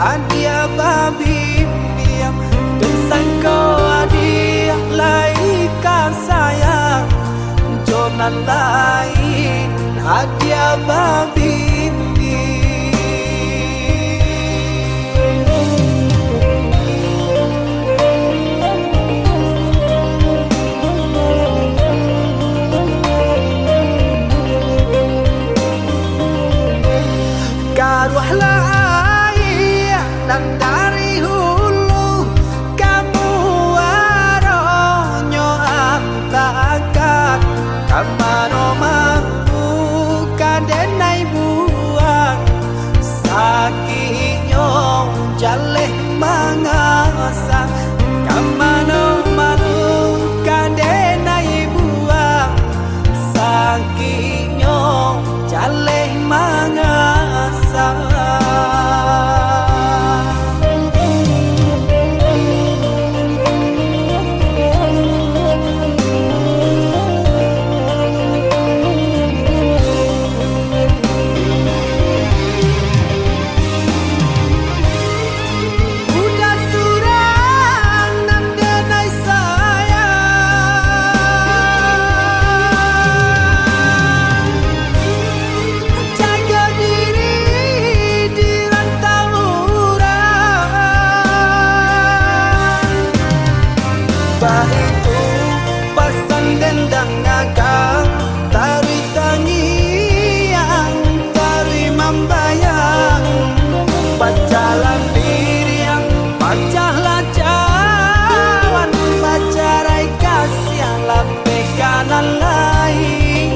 adia babi diam dan sangko adia laikan sayang jonan lain adia babi karuhlah ayah dan dari hulu kamu aronyo antakan kamaro mampu kadenai buang sakinyo jaleh mangasa kamano manu kadenai buang sakinyo jaleh mangasa itu pasang dendang agang tari tangian tari membayang pacalan diri yang pacalah cawan pacarai kasih lape kanan lain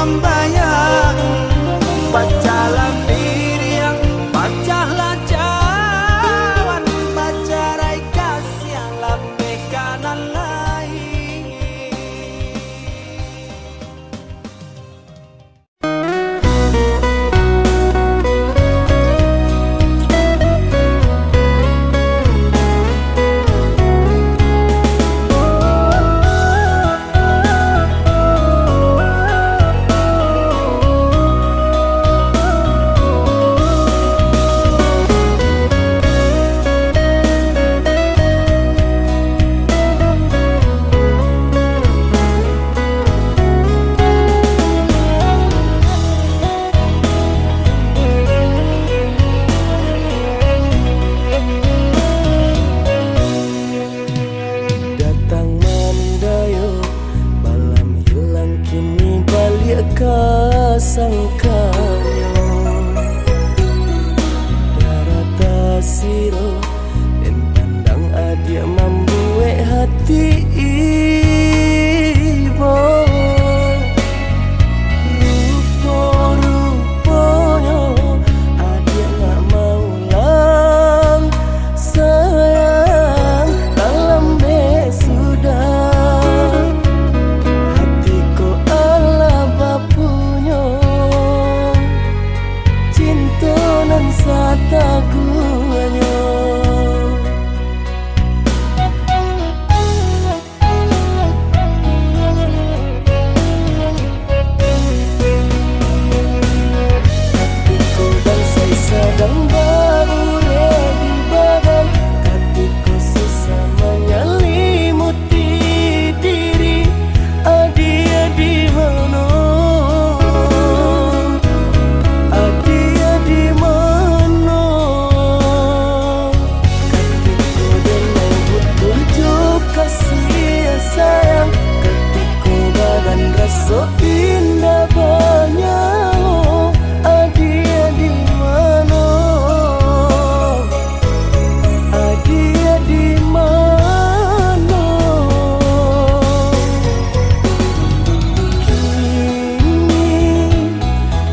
lambayang bacalah diriang bacalah jawan bacarai kasih yang lambe kanan lain. Datang mendayu malam hilang kini balik kasangkanyo darata siro dan pandang adia membuat hati ibu rupa-rupanya adia gak mau lang sayang dalam sudah hatiku ala bapunya cinta nan sataguanya. Hatiku bangsai sedang berure di badan hatiku susah menyelimuti diri adia di mana adia di mana hatiku dengan butuh juk kasih sayang hatiku badan rasa indah banyak adia di mana adia di mana kini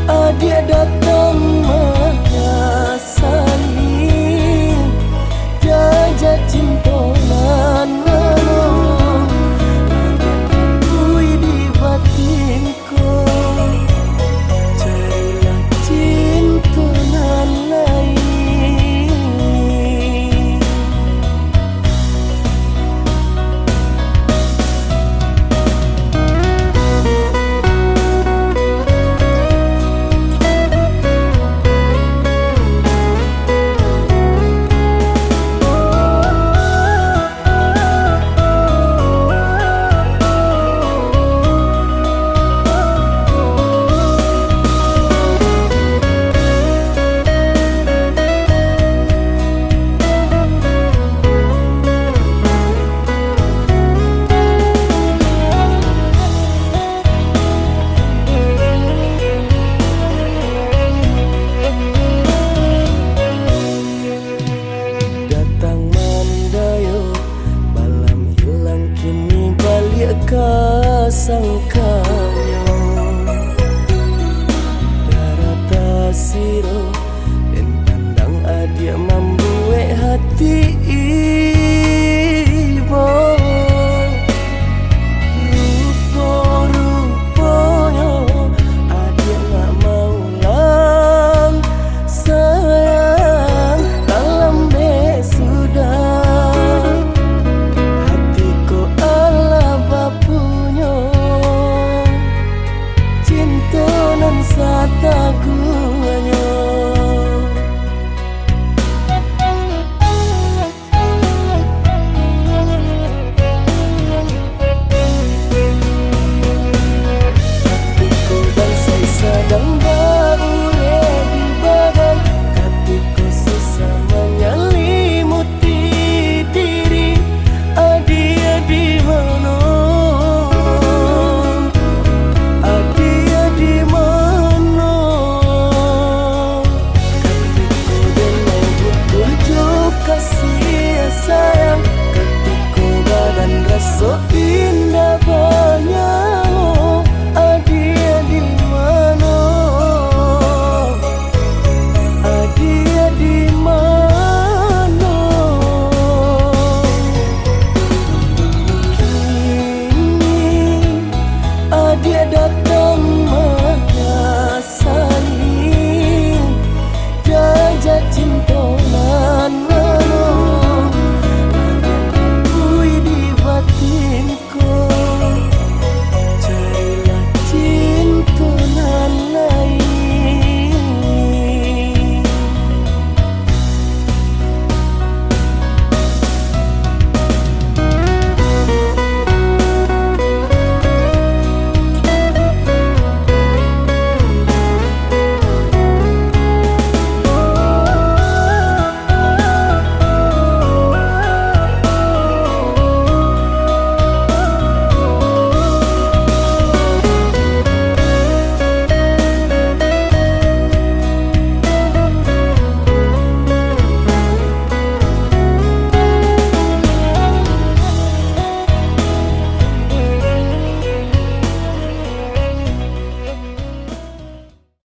adia datang menyasari jajah cinta nan mana adia akui di batinku carilah cinta nan lain. Datang mendayu malam hilang kini balik kasangkanyo darata siro dan pandang adia membuat hati ibu rupa-rupanya adia gak mau lang sayang dalam sudah hatiku ala bapunya cinta nan sataguanya.